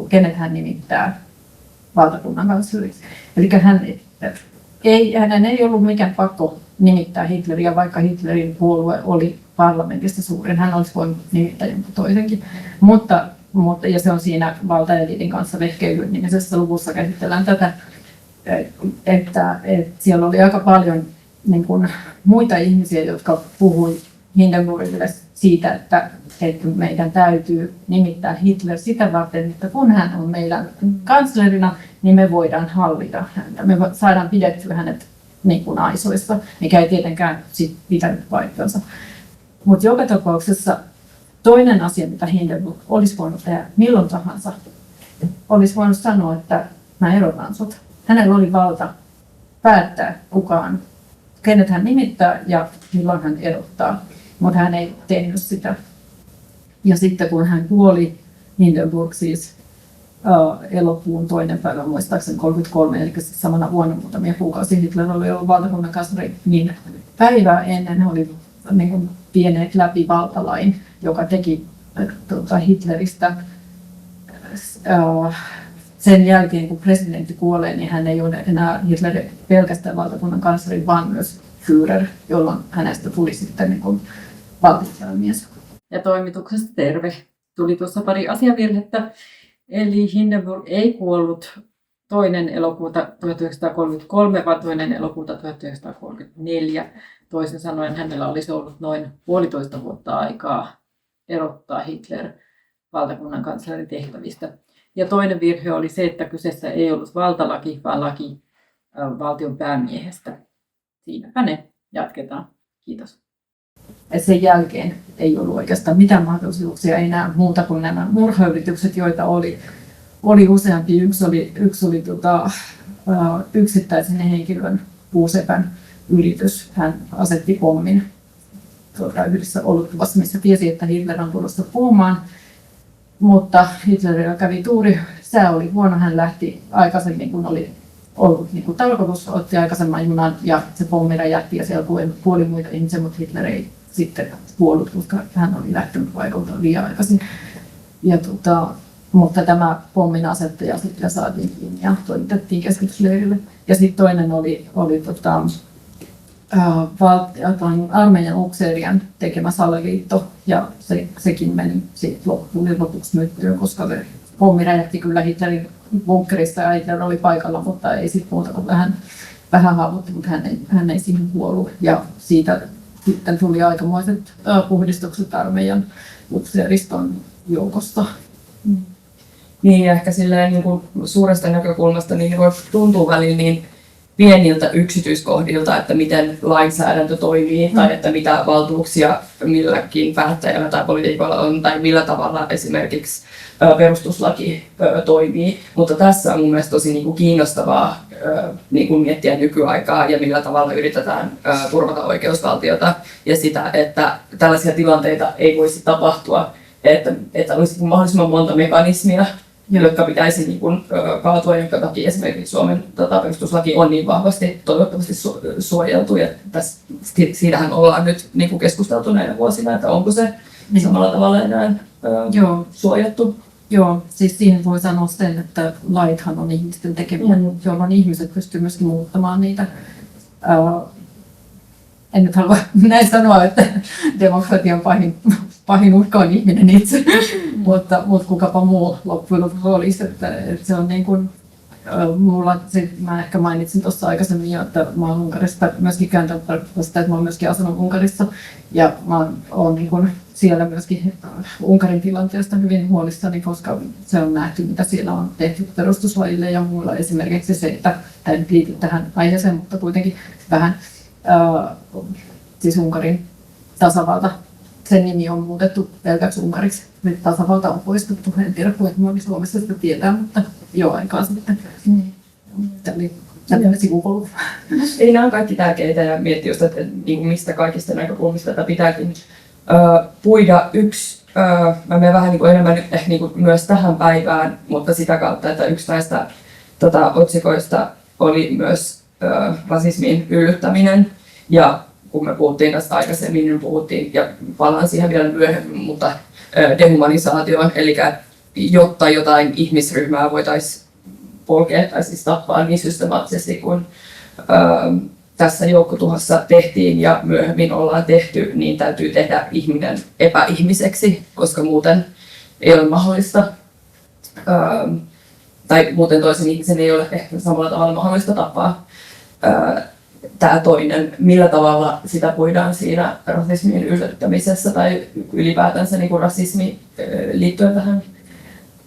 kenet hän nimittää valtakunnan kansleriksi. Eli hänen ei ollut mikään pakko nimittää Hitleriä, vaikka Hitlerin puolue oli parlamentista suurin. Hän olisi voinut nimittää jonkun toisenkin. Mutta, ja se on siinä valtaeliitin kanssa vehkeilyn nimisessä luvussa käsitellään tätä, että siellä oli aika paljon niin kuin, muita ihmisiä, jotka puhui Hindenburgille siitä, että meidän täytyy nimittää Hitler sitä varten, että kun hän on meidän kanslerina, niin me voidaan hallita häntä. Me saadaan pidettyä hänet niin kuin aisoissa, mikä ei tietenkään sit pitänyt paikkansa. Mutta joka tapauksessa toinen asia, mitä Hindenburg olisi voinut tehdä milloin tahansa, olisi voinut sanoa, että mä erotan sut. Hänellä oli valta päättää kenet hän nimittää ja milloin hän erottaa, mutta hän ei tehnyt sitä. Ja sitten kun hän kuoli, Hindenburg siis elokuun 2. päivä muistaakseni 1933, eli siis samana vuonna muutamia kuukausia Hitler oli ollut valtakunnan kansleri, niin päivää ennen oli niin kuin vieneet läpi valtalain, joka teki Hitleristä sen jälkeen, kun presidentti kuolee, niin hän ei ole enää Hitler pelkästään valtakunnan kansleri, vaan myös Führer, jolloin hänestä tuli sitten niin kuin valtiomies. Ja toimituksesta terve. Tuli tuossa pari asiavirhettä. Eli Hindenburg ei kuollut 2. elokuuta 1933, vaan 2. elokuuta 1934. Toisin sanoen hänellä olisi ollut noin 1,5 vuotta aikaa erottaa Hitler valtakunnan kanslerin tehtävistä. Ja toinen virhe oli se, että kyseessä ei ollut valtalaki, vaan laki valtion päämiehestä. Siinäpä ne. Jatketaan. Kiitos. Sen jälkeen ei ollut oikeastaan mitään mahdollisuuksia enää muuta kuin nämä murhayritykset, joita oli useampi. Yksi oli yksittäisen henkilön puusepän yritys. Hän asetti pommin yhdessä oluttuvassa, missä tiesi, että Hitler on tulossa puhumaan. Mutta Hitlerillä kävi tuuri, sää oli huono, hän lähti aikaisemmin, kun oli ollut niin kuin tarkoitus, otti aikaisemman junan ja se pommi räjähti ja siellä kuoli muita ihmisiä, mutta Hitler ei sitten kuollut, koska hän oli lähtenyt paikalta liian aikaisin. Ja, mutta tämä pommin asettaja sitten saatiin kiinni ja toimitettiin keskitysleirille. Ja sitten toinen oli armeijan upseerien tekemä salaliitto ja sekin meni lopuksi myttyyn, koska se pommi räjähti kyllä Hitlerin bunkkerissa ja Hitler oli paikalla, mutta ei sitten muuta kuin vähän haavoitti, mutta hän ei siihen kuollut. Ja siitä sitten tuli aikamoiset puhdistukset armeijan upseeriston joukosta. Niin, ehkä silleen niin kuin suuresta näkökulmasta niin voi tuntua välillä niin pieniltä yksityiskohdilta, että miten lainsäädäntö toimii tai että mitä valtuuksia milläkin päättäjällä tai poliitikolla on tai millä tavalla esimerkiksi perustuslaki toimii. Mutta tässä on mun mielestä tosi niin kuin kiinnostavaa niin kuin miettiä nykyaikaa ja millä tavalla yritetään turvata oikeusvaltiota ja sitä, että tällaisia tilanteita ei voisi tapahtua, että olisi mahdollisimman monta mekanismia, jotka pitäisi niin kuin kaatua, jonka takia esimerkiksi Suomen perustuslaki on niin vahvasti toivottavasti suojeltu. Ja siitähän ollaan nyt niin kuin keskusteltu näinä vuosina, että onko se samalla tavalla enää suojattu. Joo, siis siihen voi sanoa sen, että laithan on ihmisten tekemiä, jolloin ihmiset pystyvät myöskin muuttamaan niitä. En nyt halua näin sanoa, että demokratian pahin uhka on ihminen itse, mutta kukapa muu loppujen lopuksi olisi. Että se on niin kuin, mä ehkä mainitsin tuossa aikaisemmin jo, että mä oon Unkarista myöskin kääntänyt sitä, että mä oon myöskin asunut Unkarissa ja mä oon niin kuin siellä myöskin Unkarin tilanteesta hyvin huolissani, koska se on nähty, mitä siellä on tehty perustuslaille ja muilla. Esimerkiksi se, että tämä nyt liittyy tähän aiheeseen, mutta kuitenkin vähän siis Unkarin tasavalta. Sen nimi on muutettu pelkäksi Unkariksi. Nyt tasavalta on poistettu. En tiedä, kuinka moni Suomessa sitä tietää, mutta jo aikaa sitten. Tämä oli tämmöinen sivupolku. Ei, nämä on kaikki tärkeitä ja miettii just, että mistä kaikista näkökulmista tätä pitääkin puida. Mä menen vähän enemmän ehkä myös tähän päivään, mutta sitä kautta, että yksi näistä otsikoista oli myös rasismin yllyttäminen. Ja kun me puhuttiin tästä aikaisemmin, niin puhuttiin, ja palaan siihen vielä myöhemmin, mutta dehumanisaatioon, eli jotta jotain ihmisryhmää voitaisiin polkea tai siis tappaa niin systemaattisesti kuin tässä joukkotuhossa tehtiin ja myöhemmin ollaan tehty, niin täytyy tehdä ihminen epäihmiseksi, koska muuten ei ole mahdollista, tai muuten toisen ihmisen ei ole ehkä samalla tavalla mahdollista tappaa tämä toinen. Millä tavalla sitä voidaan siinä rasismin yllättämisessä tai ylipäätänsä niin kuin rasismi liittyen tähän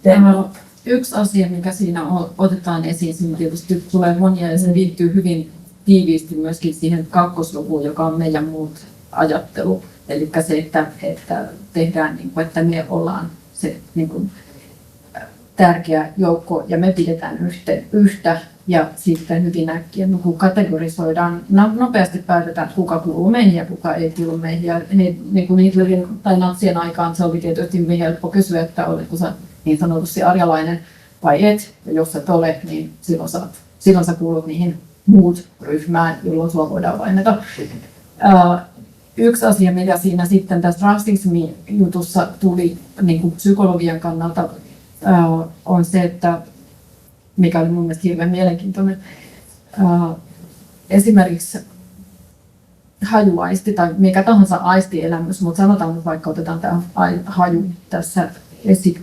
teemaan? Yksi asia, mikä siinä otetaan esiin, siinä tietysti tulee monia ja se liittyy hyvin tiiviisti myöskin siihen kakkoslukuun, joka on meidän muut ajattelu. Eli se, että tehdään, niin kuin, että me ollaan se niin kuin, tärkeä joukko ja me pidetään yhtä ja sitten hyvin äkkiä kun kategorisoidaan, nopeasti päätetään, että kuka kuuluu meihin ja kuka ei kuulu meihin. Ja niin kuin Hitlerin tai natsien aikaan se oli tietysti hyvin helppo kysyä, että oletko sä niin sanotusti arjalainen vai et. Ja jos et ole, niin silloin sä kuulut niihin muut ryhmään, jolloin sua voidaan vainata. Yksi asia, mikä siinä sitten tässä rasismi-jutussa tuli niin kuin psykologian kannalta, on se, että mikä oli mun mielestä hirveän mielenkiintoinen. Esimerkiksi hajuaisti tai mikä tahansa aistielämys, mutta sanotaan nyt vaikka otetaan tämä haju tässä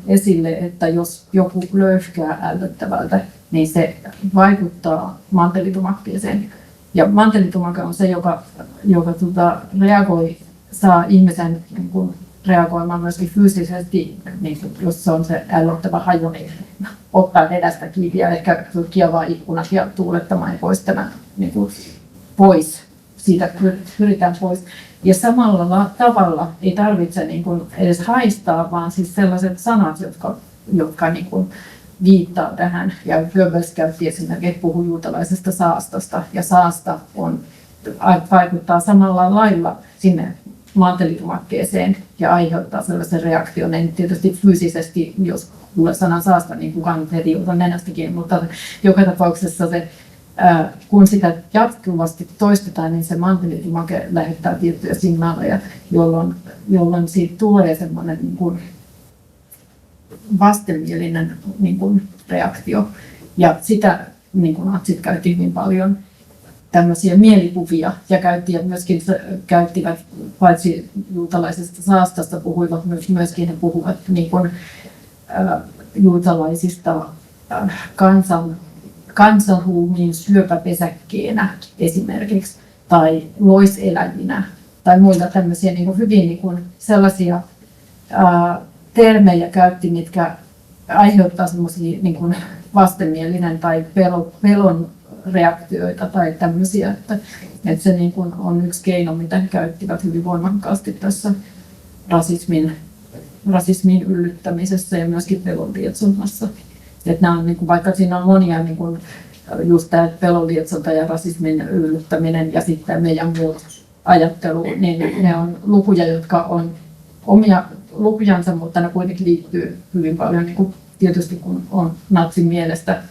esille, että jos joku löyhkää ällöttävältä, niin se vaikuttaa mantelitumakkeeseen. Ja mantelitumakke on se, joka reagoi, saa ihmisen niin kuin, reagoimaan myöskin fyysisesti, niin jos se on se ällöttävä haju, niin ottaa vedästä kiinni ja ehkä kiavaa ikkunat ja tuulettamaan ja poistamaan niin kuin, pois. Siitä pyritään pois. Ja samalla tavalla ei tarvitse niin kuin, edes haistaa, vaan siis sellaiset sanat, jotka niin kuin, viittaa tähän. Ja Goebbels käytti esimerkiksi puhuu juutalaisesta saastasta. Ja saasta vaikuttaa samalla lailla sinne mantelitumakkeeseen ja aiheuttaa sellaisen reaktion. En tietysti fyysisesti, jos kuulee sanan saasta, niin kukaan nyt heti ota nenästäkin, mutta joka tapauksessa se, kun sitä jatkuvasti toistetaan, niin se mantelitumake lähettää tiettyjä signaaleja, jolloin siitä tulee semmoinen niin kuin vastenmielinen niin kuin reaktio. Ja sitä niin kuin natsit käytti hyvin paljon tämmöisiä mielikuvia ja käyttivät paitsi juutalaisesta saastasta puhuivat myöskin he puhuvat niin kuin, juutalaisista kansanruumiin syöpäpesäkkeenä esimerkiksi tai loiseläjinä tai muita tämmöisiä niin kuin hyvin niin kuin sellaisia termejä käytti, mitkä aiheuttaa semmoisia niin kuin vastenmielinen tai pelon reaktioita tai tämmöisiä, että se niin kuin on yksi keino, mitä he käyttivät hyvin voimakkaasti tässä rasismin yllyttämisessä ja myöskin pelon lietsonnassa. Että nämä on, niin kuin, vaikka siinä on monia niin kuin, just tämä pelon lietsonta ja rasismin yllyttäminen ja sitten meidän muut ajattelu, niin ne on lukuja, jotka on omia lukujansa, mutta ne kuitenkin liittyy hyvin paljon, niin kuin tietysti kun on natsin mielestä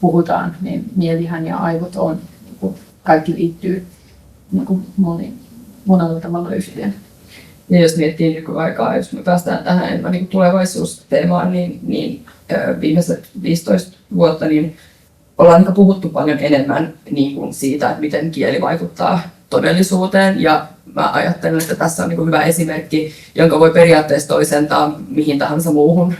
puhutaan, niin mielihän ja aivot on, niin kuin kaikki liittyy niin kuin monella tavalla yhteen. Ja jos miettii nykyaikaa, jos me päästään tähän enemmän niin tulevaisuusteemaan, niin viimeiset 15 vuotta niin ollaan niin puhuttu paljon enemmän niin kuin siitä, että miten kieli vaikuttaa todellisuuteen. Ja mä ajattelen, että tässä on niin kuin hyvä esimerkki, jonka voi periaatteessa toisentaa mihin tahansa muuhun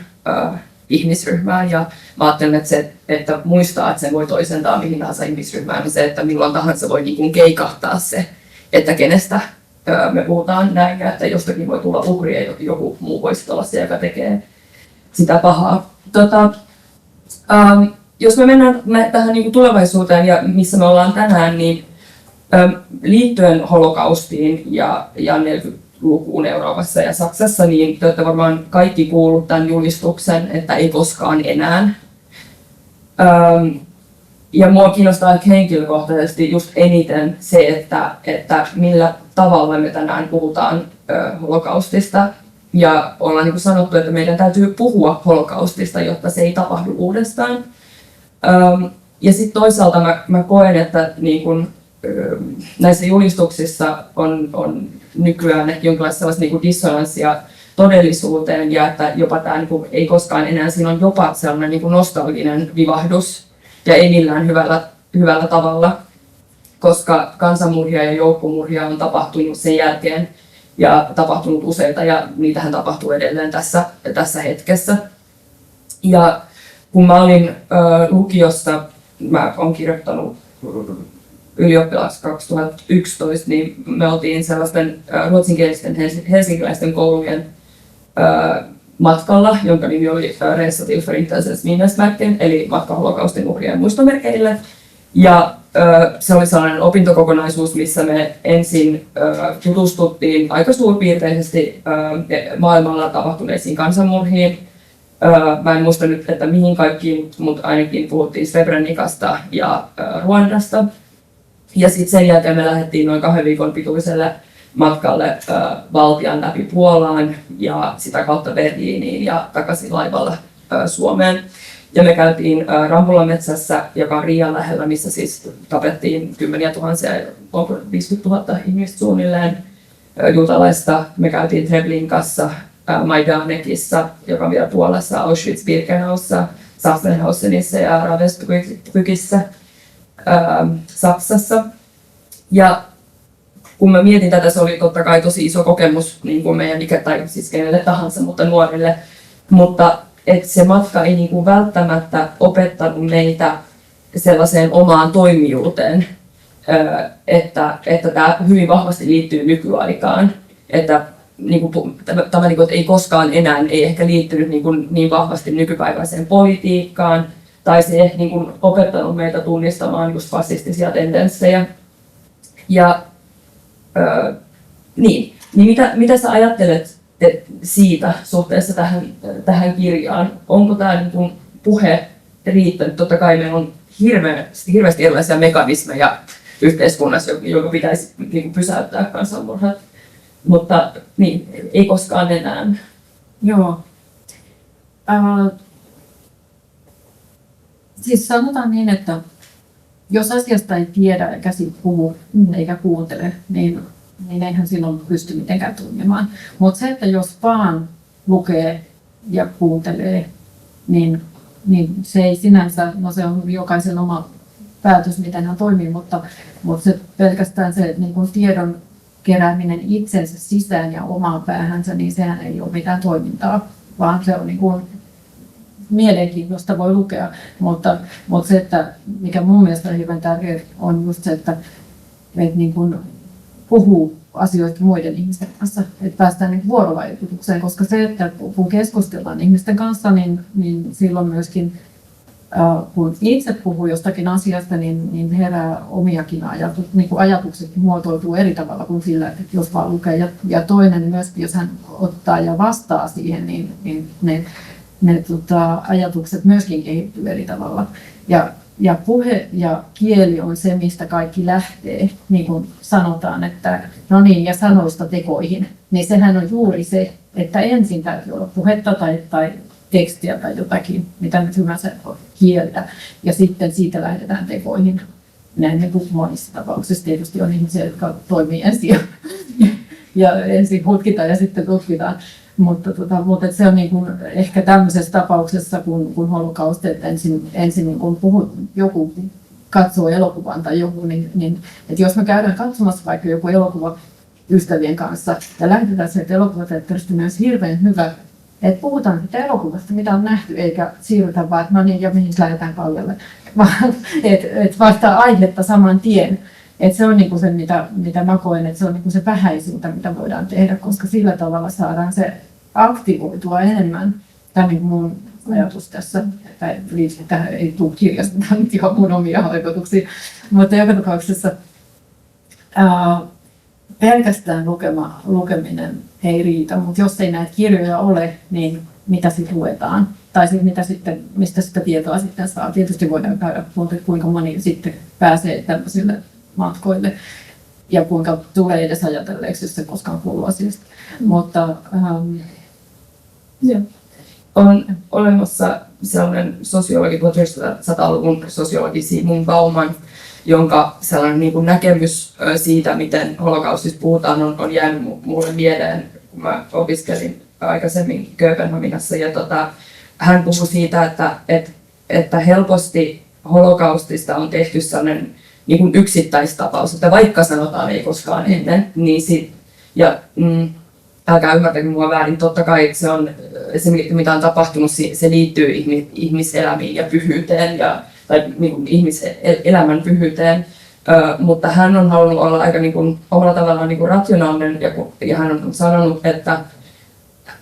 ihmisryhmään. Ja mä ajattelen, että se, että muistaa, että sen voi toisentaa mihin tahansa ihmisryhmään, niin se, että milloin tahansa voi niin kuin keikahtaa se, että kenestä me puhutaan näin, ja että jostakin voi tulla uhri ja joku muu voisi olla se, joka tekee sitä pahaa. Jos me mennään tähän niin kuin tulevaisuuteen ja missä me ollaan tänään, niin liittyen holokaustiin ja 40-lukuun Euroopassa ja Saksassa, niin te olette varmaan kaikki kuullut tämän julistuksen, että ei koskaan enää. Ja mua kiinnostaa henkilökohtaisesti just eniten se, että millä tavalla me tänään puhutaan holokaustista. Ja ollaan niin kuin sanottu, että meidän täytyy puhua holokaustista, jotta se ei tapahdu uudestaan. Ja sitten toisaalta mä koen, että niin kun, näissä julistuksissa on nykyään jonkinlaista sellaista niin kuin dissonanssia todellisuuteen ja että jopa tämä niin kuin, ei koskaan enää, siinä on jopa sellainen niin kuin nostalginen vivahdus ja ei millään hyvällä tavalla. koska kansanmurhia ja joukkomurhia on tapahtunut sen jälkeen ja tapahtunut useita ja niitähän tapahtuu edelleen tässä hetkessä. Ja kun mä olin lukiossa, mä oon kirjoittanut ylioppilaaksi 2011, niin me oltiin sellaisten ruotsinkielisten helsinkiläisten koulujen matkalla, jonka nimi oli Resa till Förintelsens minnesmärken, eli matka holokaustin uhrien muistomerkeille. Ja se oli sellainen opintokokonaisuus, missä me ensin tutustuttiin aika suurpiirteisesti maailmalla tapahtuneisiin kansanmurhiin. Mä en muista nyt, että mihin kaikkiin, mutta ainakin puhuttiin Srebrenicasta ja Ruandasta. Ja sitten sen jälkeen me lähdettiin noin 2 viikon pituiselle matkalle Baltian läpi Puolaan ja sitä kautta Berliiniin ja takaisin laivalla Suomeen. Ja me käytiin Rampulanmetsässä, joka on Riian lähellä, missä siis tapettiin kymmeniä tuhansia, 50 000 ihmistä suunnilleen juutalaista. Me käytiin Treblinkassa, Majdanekissa, joka on vielä Puolassa, Auschwitz-Birkenaussa, Sachsenhausenissa ja Ravensbrückissä Saksassa. Ja kun mä mietin tätä, se oli totta kai tosi iso kokemus niin kuin meidän tai siis kenelle tahansa, mutta nuorille. Mutta että se matka ei niin kuin välttämättä opettanut meitä sellaiseen omaan toimijuuteen, että tämä hyvin vahvasti liittyy nykyaikaan. Että tämä ei koskaan enää ei ehkä liittynyt niin vahvasti nykypäiväiseen politiikkaan, tai se ei ehkä opettanut meitä tunnistamaan just fasistisia tendenssejä. Ja niin mitä sä ajattelet siitä suhteessa tähän kirjaan? Onko tämä puhe riittänyt? Totta kai meillä on hirveästi erilaisia mekanismeja yhteiskunnassa, joka pitäisi pysäyttää kansanmurhat, mutta niin, ei koskaan enää. Joo. Siis sanotaan niin, että jos asiasta ei tiedä eikä siitä puhu eikä kuuntele, niin eihän silloin pysty mitenkään toimimaan. Mutta se, että jos vaan lukee ja kuuntelee, niin se ei sinänsä, no se on jokaisen oma päätös, miten hän toimii, mutta se pelkästään se niin kun tiedon kerääminen itsensä sisään ja omaan päähänsä, niin sehän ei ole mitään toimintaa, vaan se on niin kuin mielenkiintoista voi lukea, mutta se, että mikä mun mielestä on hyvin tärkeää, on just se, että niin kuin puhuu asioista muiden ihmisten kanssa, että päästään niin vuorovaikutukseen, koska se, että kun keskustellaan ihmisten kanssa, niin silloin myöskin kun itse puhuu jostakin asiasta, niin herää omiakin ajatukset muotoituu eri tavalla kuin sillä, että jos vaan lukee. Ja toinen myöskin, jos hän ottaa ja vastaa siihen, niin ne ajatukset myöskin kehittyy eri tavalla. Ja puhe ja kieli on se, mistä kaikki lähtee, niin kuin sanotaan, että no niin, ja sanoista tekoihin. Niin sehän on juuri se, että ensin täytyy olla puhetta tai tekstiä tai jotakin, mitä nyt hyvänsä kieltä, ja sitten siitä lähdetään tekoihin. Näin niin kuin monissa tapauksissa tietysti on ihmisiä, jotka toimii ensin ja ensin hutkitaan ja sitten tutkitaan. Mutta se on niin kuin ehkä tämmöisessä tapauksessa, kun holokausti, että ensin niin kuin joku katsoo elokuvan tai joku, niin että jos me käydään katsomassa vaikka joku elokuva ystävien kanssa ja lähdetään sieltä elokuvateatterista, niin olisi hirveän hyvä, että puhutaan siitä elokuvasta, mitä on nähty, eikä siirrytä vaan, että no niin, ja mihin lähdetään kaujalle, vaan että vaihtaa aihetta saman tien. Että se on niinku se, mitä mä koen, että se on niinku se vähäisintä, mitä voidaan tehdä, koska sillä tavalla saadaan se aktivoitua enemmän. Tämä on niinku mun ajatus tässä. Tähän ei tule kirjasta, tämä on ihan mun omia ajatuksia. Mutta joka tapauksessa pelkästään lukeminen ei riitä, mutta jos ei näitä kirjoja ole, niin mitä sitten luetaan? Tai mistä sitä tietoa sitten saa? Tietysti voidaan käydä, kuinka moni sitten pääsee tämmöisille matkoille ja kuinka tulee edes ajatelleeksi, jos se koskaan kuuluu asiasta. Mutta on olemassa sellainen sosiologi, 1900-luvun sosiologi Simon Bauman, jonka sellainen niin kuin näkemys siitä, miten holokaustista puhutaan, on jäänyt mulle mieleen, kun mä opiskelin aikaisemmin Kööpenhaminassa. Ja hän puhui siitä, että helposti holokaustista on tehty sellainen niin kuin yksittäistapaus, että vaikka sanotaan ei koskaan ennen, niin älkää ymmärtäkö minua väärin, totta kai se on se, mitä on tapahtunut, se liittyy ihmiselämiin ja pyhyyteen, tai niin kuin ihmiselämän pyhyyteen, mutta hän on halunnut olla aika niin kuin, omalla tavallaan niin kuin rationaalinen, ja hän on sanonut, että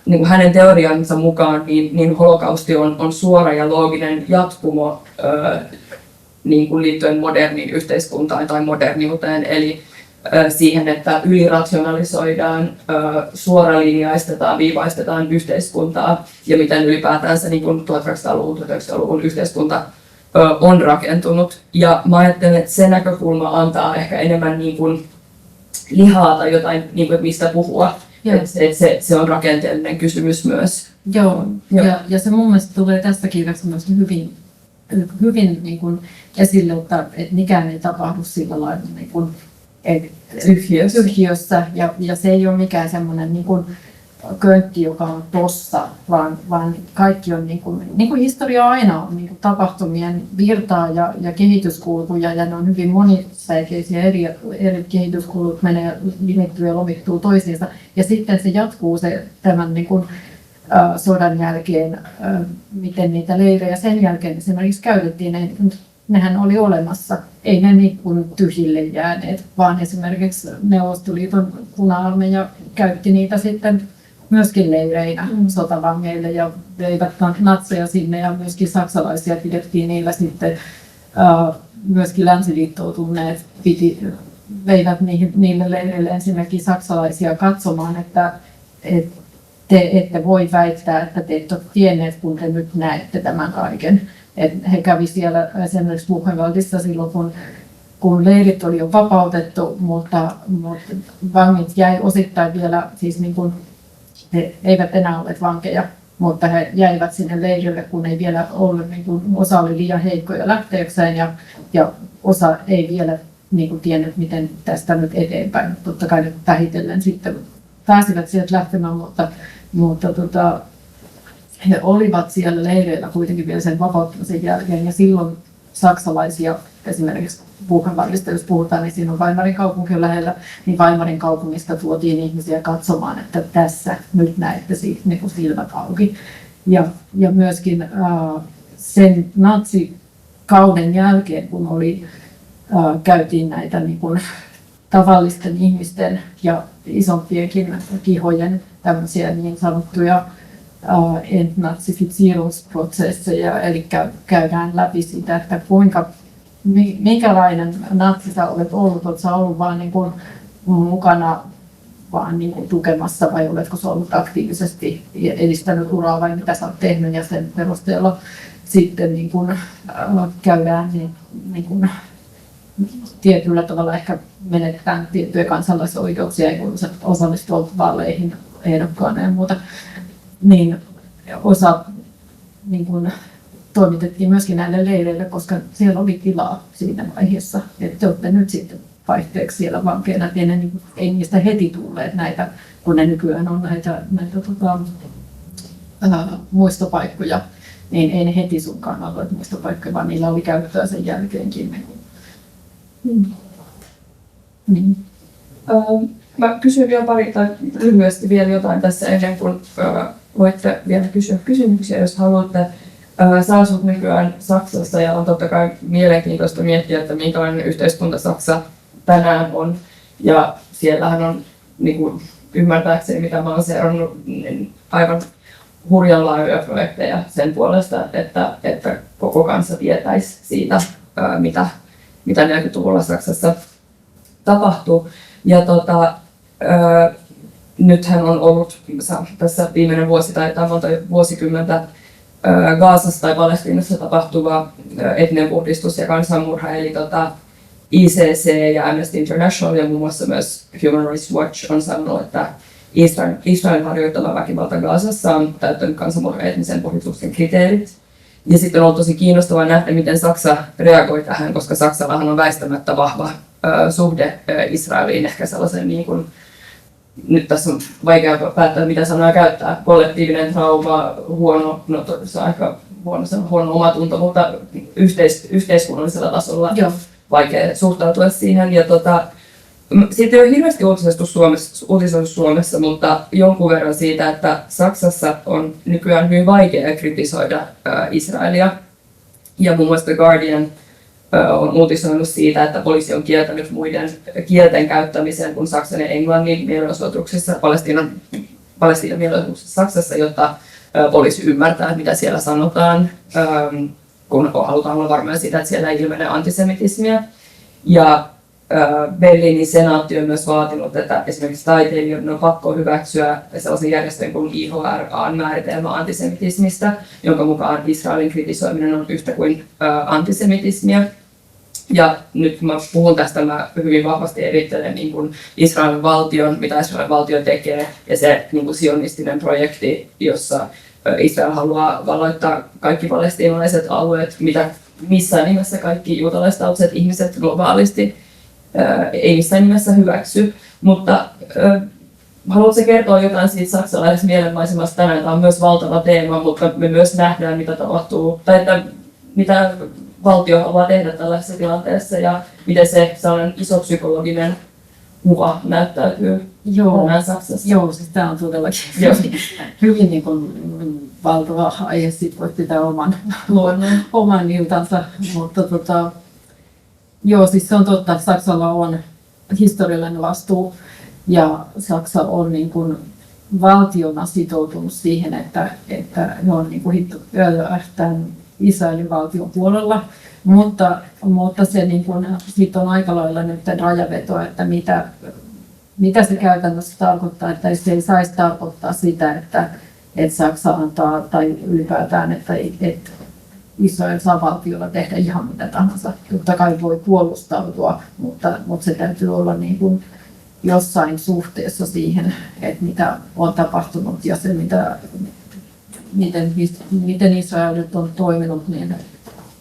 niin kuin hänen teoriansa mukaan niin holokausti on suora ja looginen jatkumo niin kuin liittyen moderniin yhteiskuntaan tai moderniuteen, eli siihen, että ylirationalisoidaan, suoralinjaistetaan, viivaistetaan yhteiskuntaa ja miten ylipäätänsä niin kuin 1800-luvun, 1900-luvun yhteiskunta on rakentunut. Ja mä ajattelen, että se näkökulma antaa ehkä enemmän niin kuin lihaa tai jotain, niin kuin, mistä puhua. Se on rakenteellinen kysymys myös. Joo. Ja se mun mielestä tulee tästä kirjasta myös hyvin niin kuin esille, että mikään ei tapahdu sillä lailla niin kuin, tyhjiössä. Ja se ei ole mikään semmoinen niin kuin köntti, joka on tossa, vaan kaikki on niin kuin historia aina on niin kuin tapahtumien virtaa ja kehityskulkuja, ja ne on hyvin monisäikeisiä, eri kehityskulut limittyy ja lomittuu toisiinsa, ja sitten se jatkuu tämän niin kuin, sodan jälkeen, miten niitä leirejä sen jälkeen esimerkiksi käytettiin, nehän oli olemassa. Ei ne niin kuin tyhjille jääneet, vaan esimerkiksi Neuvostoliiton puna-armeija käytti niitä sitten myöskin leireinä sotavangeille ja veivät natseja sinne, ja myöskin saksalaisia pidettiin niillä sitten. Myöskin länsiliittoutuneet veivät niille leireille ensinnäkin saksalaisia katsomaan, että te ette voi väittää, että te ette ole tienneet, kun te nyt näette tämän kaiken. He kävi siellä esimerkiksi Buchenwaldissa silloin, kun leirit oli jo vapautettu, mutta vangit jäi osittain vielä, siis niin kuin, he eivät enää olleet vankeja, mutta he jäivät sinne leirille, kun ei vielä ollut, niin kuin, osa oli liian heikkoja lähteekseen ja osa ei vielä niin kuin, tiennyt, miten tästä nyt eteenpäin. Totta kai nyt vähitellen sitten pääsivät sieltä lähtemään, mutta he olivat siellä leireillä kuitenkin vielä sen vapauttamisen jälkeen, ja silloin saksalaisia, esimerkiksi Buchenwaldista, jos puhutaan, niin siinä on Weimarin kaupunki lähellä, niin Weimarin kaupungista tuotiin ihmisiä katsomaan, että tässä nyt näette niin kuin silmät auki. Ja myöskin sen natsikauden jälkeen, kun käytiin näitä niin kuin tavallisten ihmisten ja isompienkin kihojen tämmöisiä niin sanottuja entnazifizierungsprozesseja, eli käydään läpi sitä, että minkälainen natsi sä olet ollut, oletko sä ollut vaan niin kuin mukana vaan niin kuin tukemassa, vai oletko sä ollut aktiivisesti edistänyt uraa, vai mitä sä oot tehnyt, ja sen perusteella sitten niin kuin, käydään niin kuin, tietyllä tavalla ehkä menetetään tiettyjä kansalaisoikeuksia, ei kun osallistua vaaleihin ehdokkaana ja muuta, niin osa niin kuin, toimitettiin myöskin näille leireille, koska siellä oli tilaa siinä vaiheessa, että te olette nyt sitten vaihteeksi siellä vankeina, että ei niistä heti tulleet näitä, kun ne nykyään on näitä muistopaikkoja, niin ei ne heti sunkaan olleet muistopaikkoja, vaan niillä oli käyttöä sen jälkeenkin. Niin. Mä kysyn vielä lyhyesti vielä jotain tässä ennen kuin voitte vielä kysyä kysymyksiä, jos haluatte. Sä asut nykyään Saksassa, ja on totta kai mielenkiintoista miettiä, että minkälainen yhteiskunta Saksa tänään on. Ja siellähän on niin kuin, ymmärtääkseni, mitä mä oon seurannut, niin aivan hurjan laajoja projekteja sen puolesta, että koko kansa tietäisi siitä, mitä 40-luvulla Saksassa tapahtuu. Ja nythän on ollut tässä viimeinen vuosi tai monta vuosikymmentä Gazassa tai Palestiinassa tapahtuva etninen puhdistus ja kansanmurha, eli ICC ja Amnesty International ja muun muassa myös Human Rights Watch on sanonut, että Israelin harjoittama väkivalta Gazassa on täyttänyt kansanmurhan etnisen puhdistuksen kriteerit. Ja sitten on ollut tosi kiinnostavaa nähdä, miten Saksa reagoi tähän, koska Saksallahan on väistämättä vahva suhde Israeliin, ehkä sellaisen niin kuin, nyt tässä on vaikea päättää, mitä sanaa käyttää, kollektiivinen trauma, se on aika huono omatunto, mutta yhteiskunnallisella tasolla vaikea suhtautua siihen. Ja siitä ei ole hirveästi uutisoitu Suomessa, mutta jonkun verran siitä, että Saksassa on nykyään hyvin vaikea kritisoida Israelia. Ja muun muassa The Guardian on uutisoinut siitä, että poliisi on kieltänyt muiden kielten käyttämisen kuin saksan ja englannin mielenosoituksissa, Palestiinan mielenosoituksissa Saksassa, jotta poliisi ymmärtää, mitä siellä sanotaan, kun halutaan olla varmoja siitä, että siellä ei ilmene antisemitismiä. Ja Berliinin senaatti on myös vaatinut, että esimerkiksi taiteilijoiden on pakko hyväksyä sellaisen järjestön kuin IHRA:n määritelmä antisemitismistä, jonka mukaan Israelin kritisoiminen on yhtä kuin antisemitismiä. Ja nyt kun mä puhun tästä, mä hyvin vahvasti erittelen niin kuin Israelin valtion, mitä Israelin valtio tekee, ja se niin kuin sionistinen projekti, jossa Israel haluaa valloittaa kaikki palestiinalaiset alueet, mitä missään nimessä kaikki juutalaistaustaiset ihmiset globaalisti ei missään nimessä hyväksy. Mutta haluatko kertoa jotain siitä saksalaisesta mielenmaisemasta tänään? Tämä on myös valtava teema, mutta me myös nähdään, mitä tapahtuu, tai että mitä valtio haluaa tehdä tällaisessa tilanteessa ja miten se sellainen iso psykologinen kuva näyttäytyy tänään Saksassa. Joo, siis tämä on todellakin hyvin niin kuin valtava aihe, sitten voit pitää oman iltansa, mutta joo, siis se on totta, että Saksalla on historiallinen vastuu ja Saksa on niin kuin valtiona sitoutunut siihen, että ne on niin kuin tämän Israelin valtion puolella, mutta se niin kuin, sit on aika lailla nyt rajaveto, että mitä se käytännössä tarkoittaa, että se ei saisi tarkoittaa sitä, että Saksa antaa tai ylipäätään, että Israel saa valtiolla tehdä ihan mitä tahansa. Totta kai voi puolustautua, mutta se täytyy olla niin kuin jossain suhteessa siihen, että mitä on tapahtunut ja se miten Israel nyt on toiminut, niin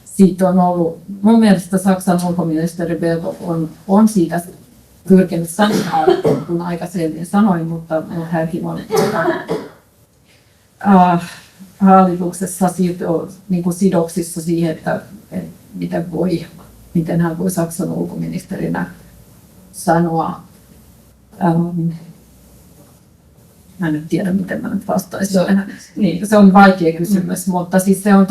siitä on ollut, mun mielestä Saksan ulkoministeri Baerbock on siitä pyrkinyt sanomaan, kun aikaisemmin sanoin, mutta hänkin on hallituksessa niin kuin sidoksissa siihen, että miten hän voi Saksan ulkoministerinä sanoa. Mä en nyt tiedä, miten mä nyt vastaisin. Se on vaikea kysymys, mutta siis se on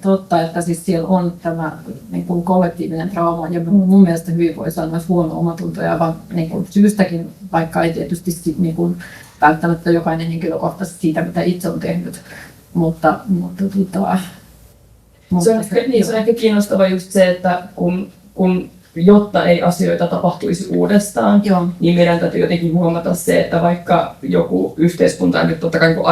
totta, että siis siellä on tämä niin kuin kollektiivinen trauma ja mun mielestä hyvin voi sanoa huono omatunto ja vaan niin kuin syystäkin, vaikka ei tietysti niin kuin välttämättä jokainen henkilökohtaisesti siitä, mitä itse on tehnyt, mutta se on ehkä kiinnostava just se, että kun jotta ei asioita tapahtuisi uudestaan, niin meidän täytyy jotenkin huomata se, että vaikka joku yhteiskunta, nyt totta kai kun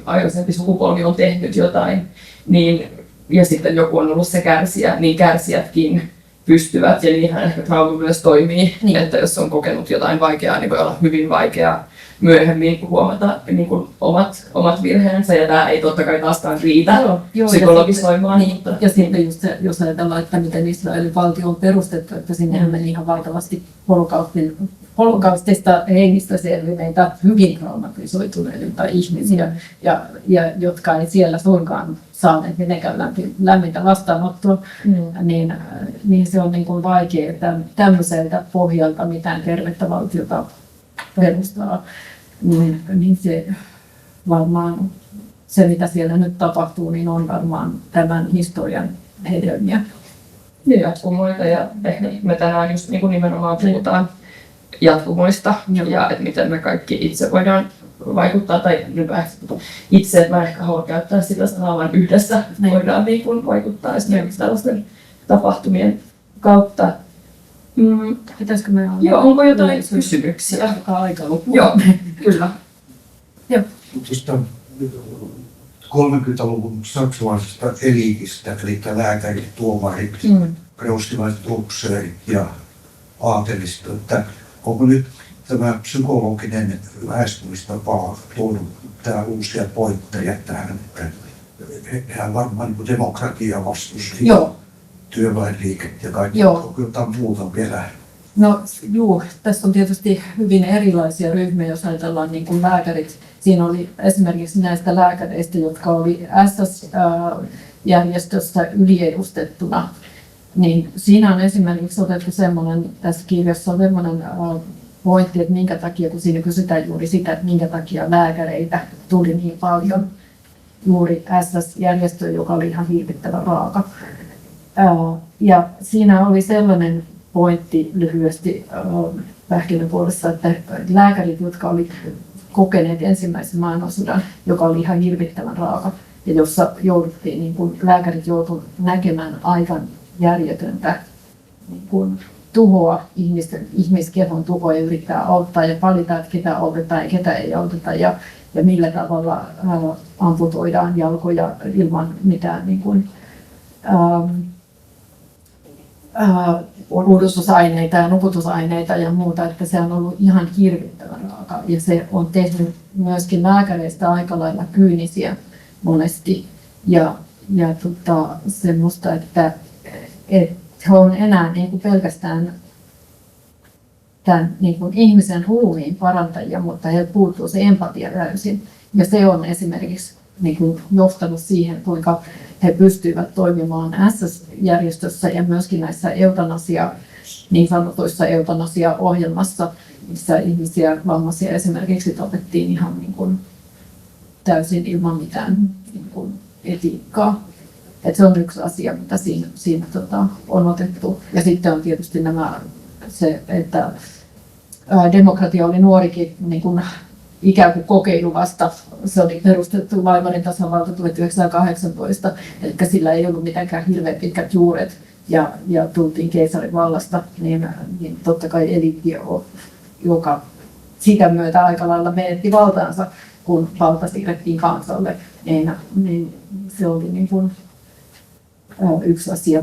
aikaisempi sukupolvi on tehnyt jotain, niin, ja sitten joku on ollut se kärsijä, niin kärsijätkin pystyvät, ja niinhän ehkä trauma myös toimii, että jos on kokenut jotain vaikeaa, niin voi olla hyvin vaikeaa myöhemmin huomata niin kuin omat virheensä, ja tämä ei totta kai taaskaan riitä psykologisoimaan. Ja sitten just se, jos ajatellaan, että miten Israelin valtio on perustettu, että sinnehän meni ihan valtavasti holokaustista hengistä selvinneitä, hyvin traumatisoituneita ihmisiä, ja jotka ei siellä suinkaan saaneet mitenkään lämmintä vastaanottoa, niin se on niin kuin vaikea, että tämmöiseltä pohjalta mitään tervettä valtiota perustaa, niin se varmaan se, mitä siellä nyt tapahtuu, niin on varmaan tämän historian hedelmiä. Ja jatkumoita, ja ehkä me tänään just niin kuin nimenomaan puhutaan jatkumoista ja että miten me kaikki itse voidaan vaikuttaa, tai itse, että mä ehkä haluan käyttää sitä sanaa, vaan yhdessä voidaan niin kuin vaikuttaa esimerkiksi tällaisten tapahtumien kautta. Pitäisikö me olla? Joo, onko jotain kysymyksiä? Joo, kyllä. Joo. Tuosta 30-luvun saksalaisesta eliitistä, eli lääkärit, tuomarit, preustilaiset, upseerit ja aatelista, että onko nyt tämä psykologinen lähestymistapa tuonut tää uusia pointteja tähän, hän varmaan demokratia vastustaa. Työväenliiket ja kaikki, onko jotain muuta vielä? No juu, tässä on tietysti hyvin erilaisia ryhmiä, jos ajatellaan niin kuin lääkärit. Siinä oli esimerkiksi näistä lääkäreistä, jotka oli SS-järjestössä yliedustettuna, Niin siinä on esimerkiksi otettu semmoinen, tässä kirjassa on semmoinen pointti, että minkä takia, kun siinä kysytään juuri sitä, että minkä takia lääkäreitä tuli niin paljon juuri SS-järjestöön, joka oli ihan hirvittävän raaka. Ja siinä oli sellainen pointti lyhyesti pähkinänkuoressa, että lääkärit, jotka oli kokeneet ensimmäisen maailmansodan, joka oli ihan hirvittävän raaka, ja jossa jouduttiin, niin kun lääkärit joutuivat näkemään aivan järjetöntä niin kun tuhoa, ihmiskehon tuhoa ja yrittää auttaa ja valita, että ketä autetaan ja ketä ei auteta ja millä tavalla amputoidaan jalkoja ilman mitään niin kun, uudistusaineita ja nukutusaineita ja muuta, että se on ollut ihan hirvittävän raaka ja se on tehnyt myöskin lääkäreistä aika lailla kyynisiä monesti ja semmoista, että he on enää niin kuin pelkästään tämän niin kuin ihmisen ruumiin parantajia, mutta he puuttuu se empatia täysin ja se on esimerkiksi niin kuin johtanut siihen, kuinka he pystyivät toimimaan SS-järjestössä ja myöskin näissä niin sanotuissa eutanasia-ohjelmassa, missä ihmisiä, vammaisia esimerkiksi tapettiin ihan niin kuin täysin ilman mitään niin kuin etiikkaa. Et se on yksi asia, mitä siinä on otettu. Ja sitten on tietysti että demokratia oli nuorikin niin kuin ikään kuin kokeilu vasta. Se oli perustettu Weimarin tasavalta 1918, eli sillä ei ollut mitenkään hirveän pitkät juuret ja tultiin keisarin vallasta, niin totta kai eliitti, joka sitä myötä aika lailla menetti valtaansa, kun valta siirrettiin kansalle, niin se oli niin kuin yksi asia,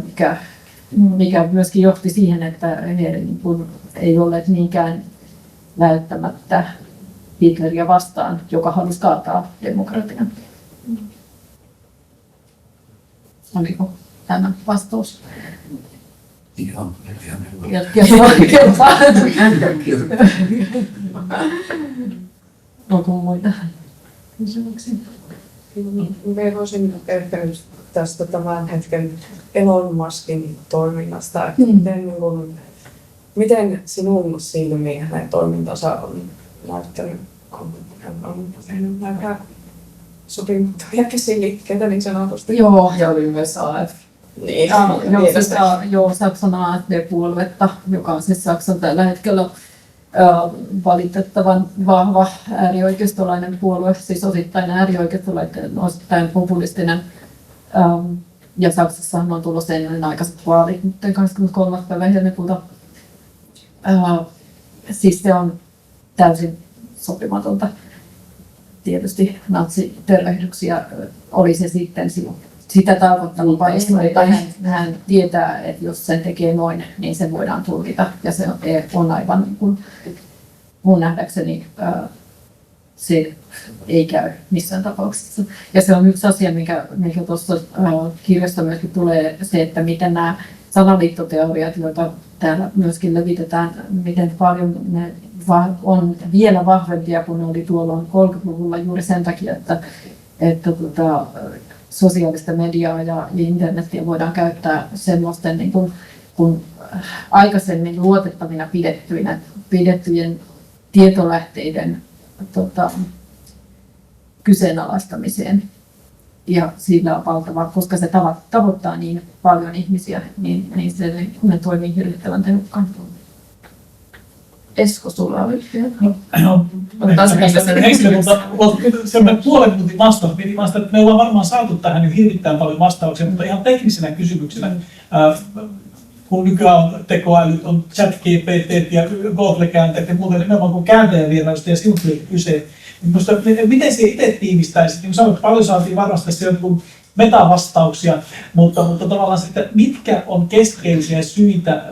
mikä myöskin johti siihen, että he niin kuin ei olleet niinkään välttämättä Hitleriä vastaan, joka halusi kaataa demokratian. Oliko tämä vastaus? Ihan Onko muita kysymyksiä? Me voisin ehkä tästä tämän hetken Elon Muskin toiminnasta, että miten sinun silmiin hänen toimintansa on näyttänyt, kun hän on tehnyt näitä sopimuttavia käsiliikkeitä niin sanotusti. Joo, ja oli myös AF. Niin, Saksan AfD-puoluetta, joka on siis Saksan tällä hetkellä valitettavan vahva äärioikeistolainen puolue, siis osittain äärioikeistolainen, osittain populistinen. Ja Saksassahan on tullut sen aikaiset vaalit nyt 23. päivä helmikuuta. Siis se on täysin sopimatonta. Tietysti natsitervehdyksiä oli se sitten sitä tarkoittanut paikasta, mutta hän tietää, että jos sen tekee noin, niin sen voidaan tulkita. Ja se on aivan niin kuin mun nähdäkseni se ei käy missään tapauksessa. Ja se on yksi asia, mikä tuossa kirjassa myöskin tulee, se, että miten nämä salaliittoteoriat, joita täällä myöskin levitetään, miten paljon ne on vielä vahvempia kuin ne oli tuolloin 30-luvulla juuri sen takia, että sosiaalista mediaa ja internetiä voidaan käyttää semmoisten niin kuin aikaisemmin luotettavina pidettyjen tietolähteiden kyseenalaistamiseen. Ja sillä on valtava, koska se tavoittaa niin paljon ihmisiä, niin ne toimii hirvittävän tehokkaan. Esko, sulla oli vielä? Semmoinen puolen minuutin vastaus. Me ollaan varmaan saatu tähän nyt hirvittävän paljon vastauksia, mutta ihan teknisenä kysymyksenä, kun nykyään on tekoäly, on ChatGPT ja Google-kääntäjät ja muuten, nimenomaan kun kääntäjävirrausta ja sinut kyse, niin miten se itse tiivistäisi? Niin sanoit, paljon saatiin varmasti siellä metavastauksia, mutta tavallaan se, että mitkä on keskeisiä syitä,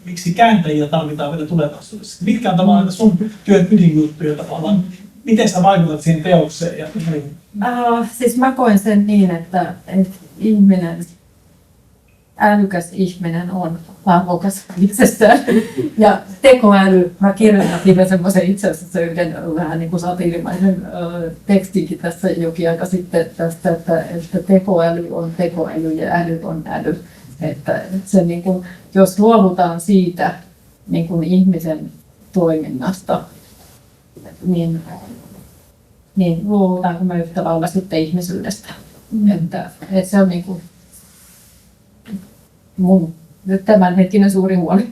miksi kääntäjiä tarvitaan vielä tulevaisuudessa? Mitkä on tavallaan sun työn ydinjuttuja tavallaan? Miten sä vaikutat siihen teokseen? Ja siis mä koen sen niin, että älykäs ihminen on arvokas itsestään. Ja tekoäly, mä kirjoitin semmoisen itse asiassa yhden vähän niin kuin satiirimaisen tekstinkin tässä jokin aika sitten tästä, että tekoäly on tekoäly ja äly on äly. Että se, niin kuin, jos luovutaan siitä niin kuin ihmisen toiminnasta, niin luovutaanko me yhtä lailla sitten ihmisyydestä. Että se on niin kuin mun tämänhetkinen suuri huoli.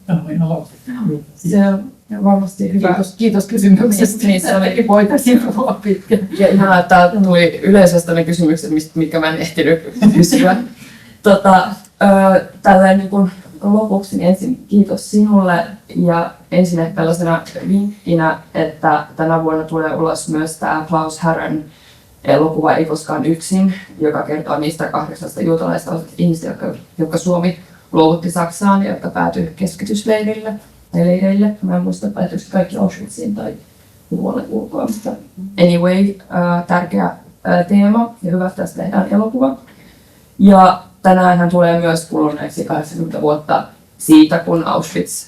Joo, ihan loistava. Se on varmasti hyvä. Kiitos kysymyksestä. Niin, se oli Voitaisiin puhua pitkään. ja ihanaa, että täältä tuli yleisesti ne kysymykset, mitkä mä en ehtinyt kysyä. Tällä niin kuin lopuksi niin ensin kiitos sinulle ja ensin ehkä tällaisena vinkkinä, että tänä vuonna tulee ulos myös tämä Klaus Härön elokuva Ei koskaan yksin, joka kertoo niistä 8 juutalaista ihmistä, jotka Suomi luovutti Saksaan ja jotka päätyi keskitysleirille tai leireille. Mä en muista, päätyykö kaikki Auschwitziin tai muualle ulkoa, mutta anyway, tärkeä teema ja hyvä, että tästä tehdään elokuva. Ja tänään tulee myös kuluneeksi 80 vuotta siitä, kun Auschwitz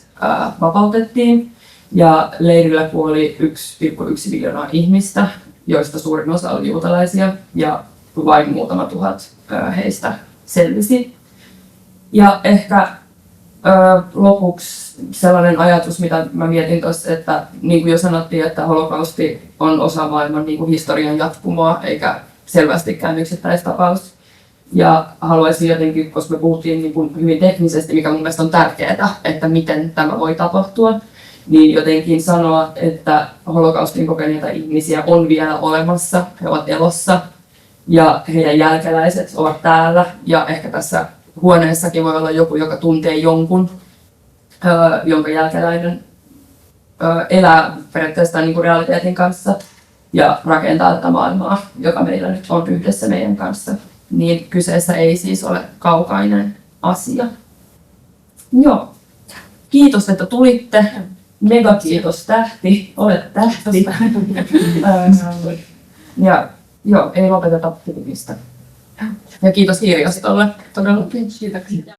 vapautettiin. Ja leirillä kuoli 1,1 miljoonaa ihmistä, joista suurin osa oli juutalaisia ja vain muutama tuhat heistä selvisi. Ja ehkä lopuksi sellainen ajatus, mitä mä mietin tuossa, että niin kuin jo sanottiin, että holokausti on osa maailman niin kuin historian jatkumoa, eikä selvästikään yksittäistapaus. Ja haluaisin jotenkin, koska me puhuttiin niin kuin hyvin teknisesti, mikä mun mielestä on tärkeää, että miten tämä voi tapahtua, niin jotenkin sanoa, että holokaustin kokeneita ihmisiä on vielä olemassa, he ovat elossa ja heidän jälkeläiset ovat täällä ja ehkä tässä huoneessakin voi olla joku, joka tuntee jonkun, jonka jälkeläinen elää periaatteessa niin kuin realiteetin kanssa ja rakentaa tätä maailmaa, joka meillä nyt on yhdessä meidän kanssa. Niin kyseessä ei siis ole kaukainen asia. Joo. Kiitos, että tulitte. Mega kiitos tähti. Olet tähti. Ja joo, ei lopeteta puhumista. Ja kiitos kirjastolle. Todella. Kiitoksia.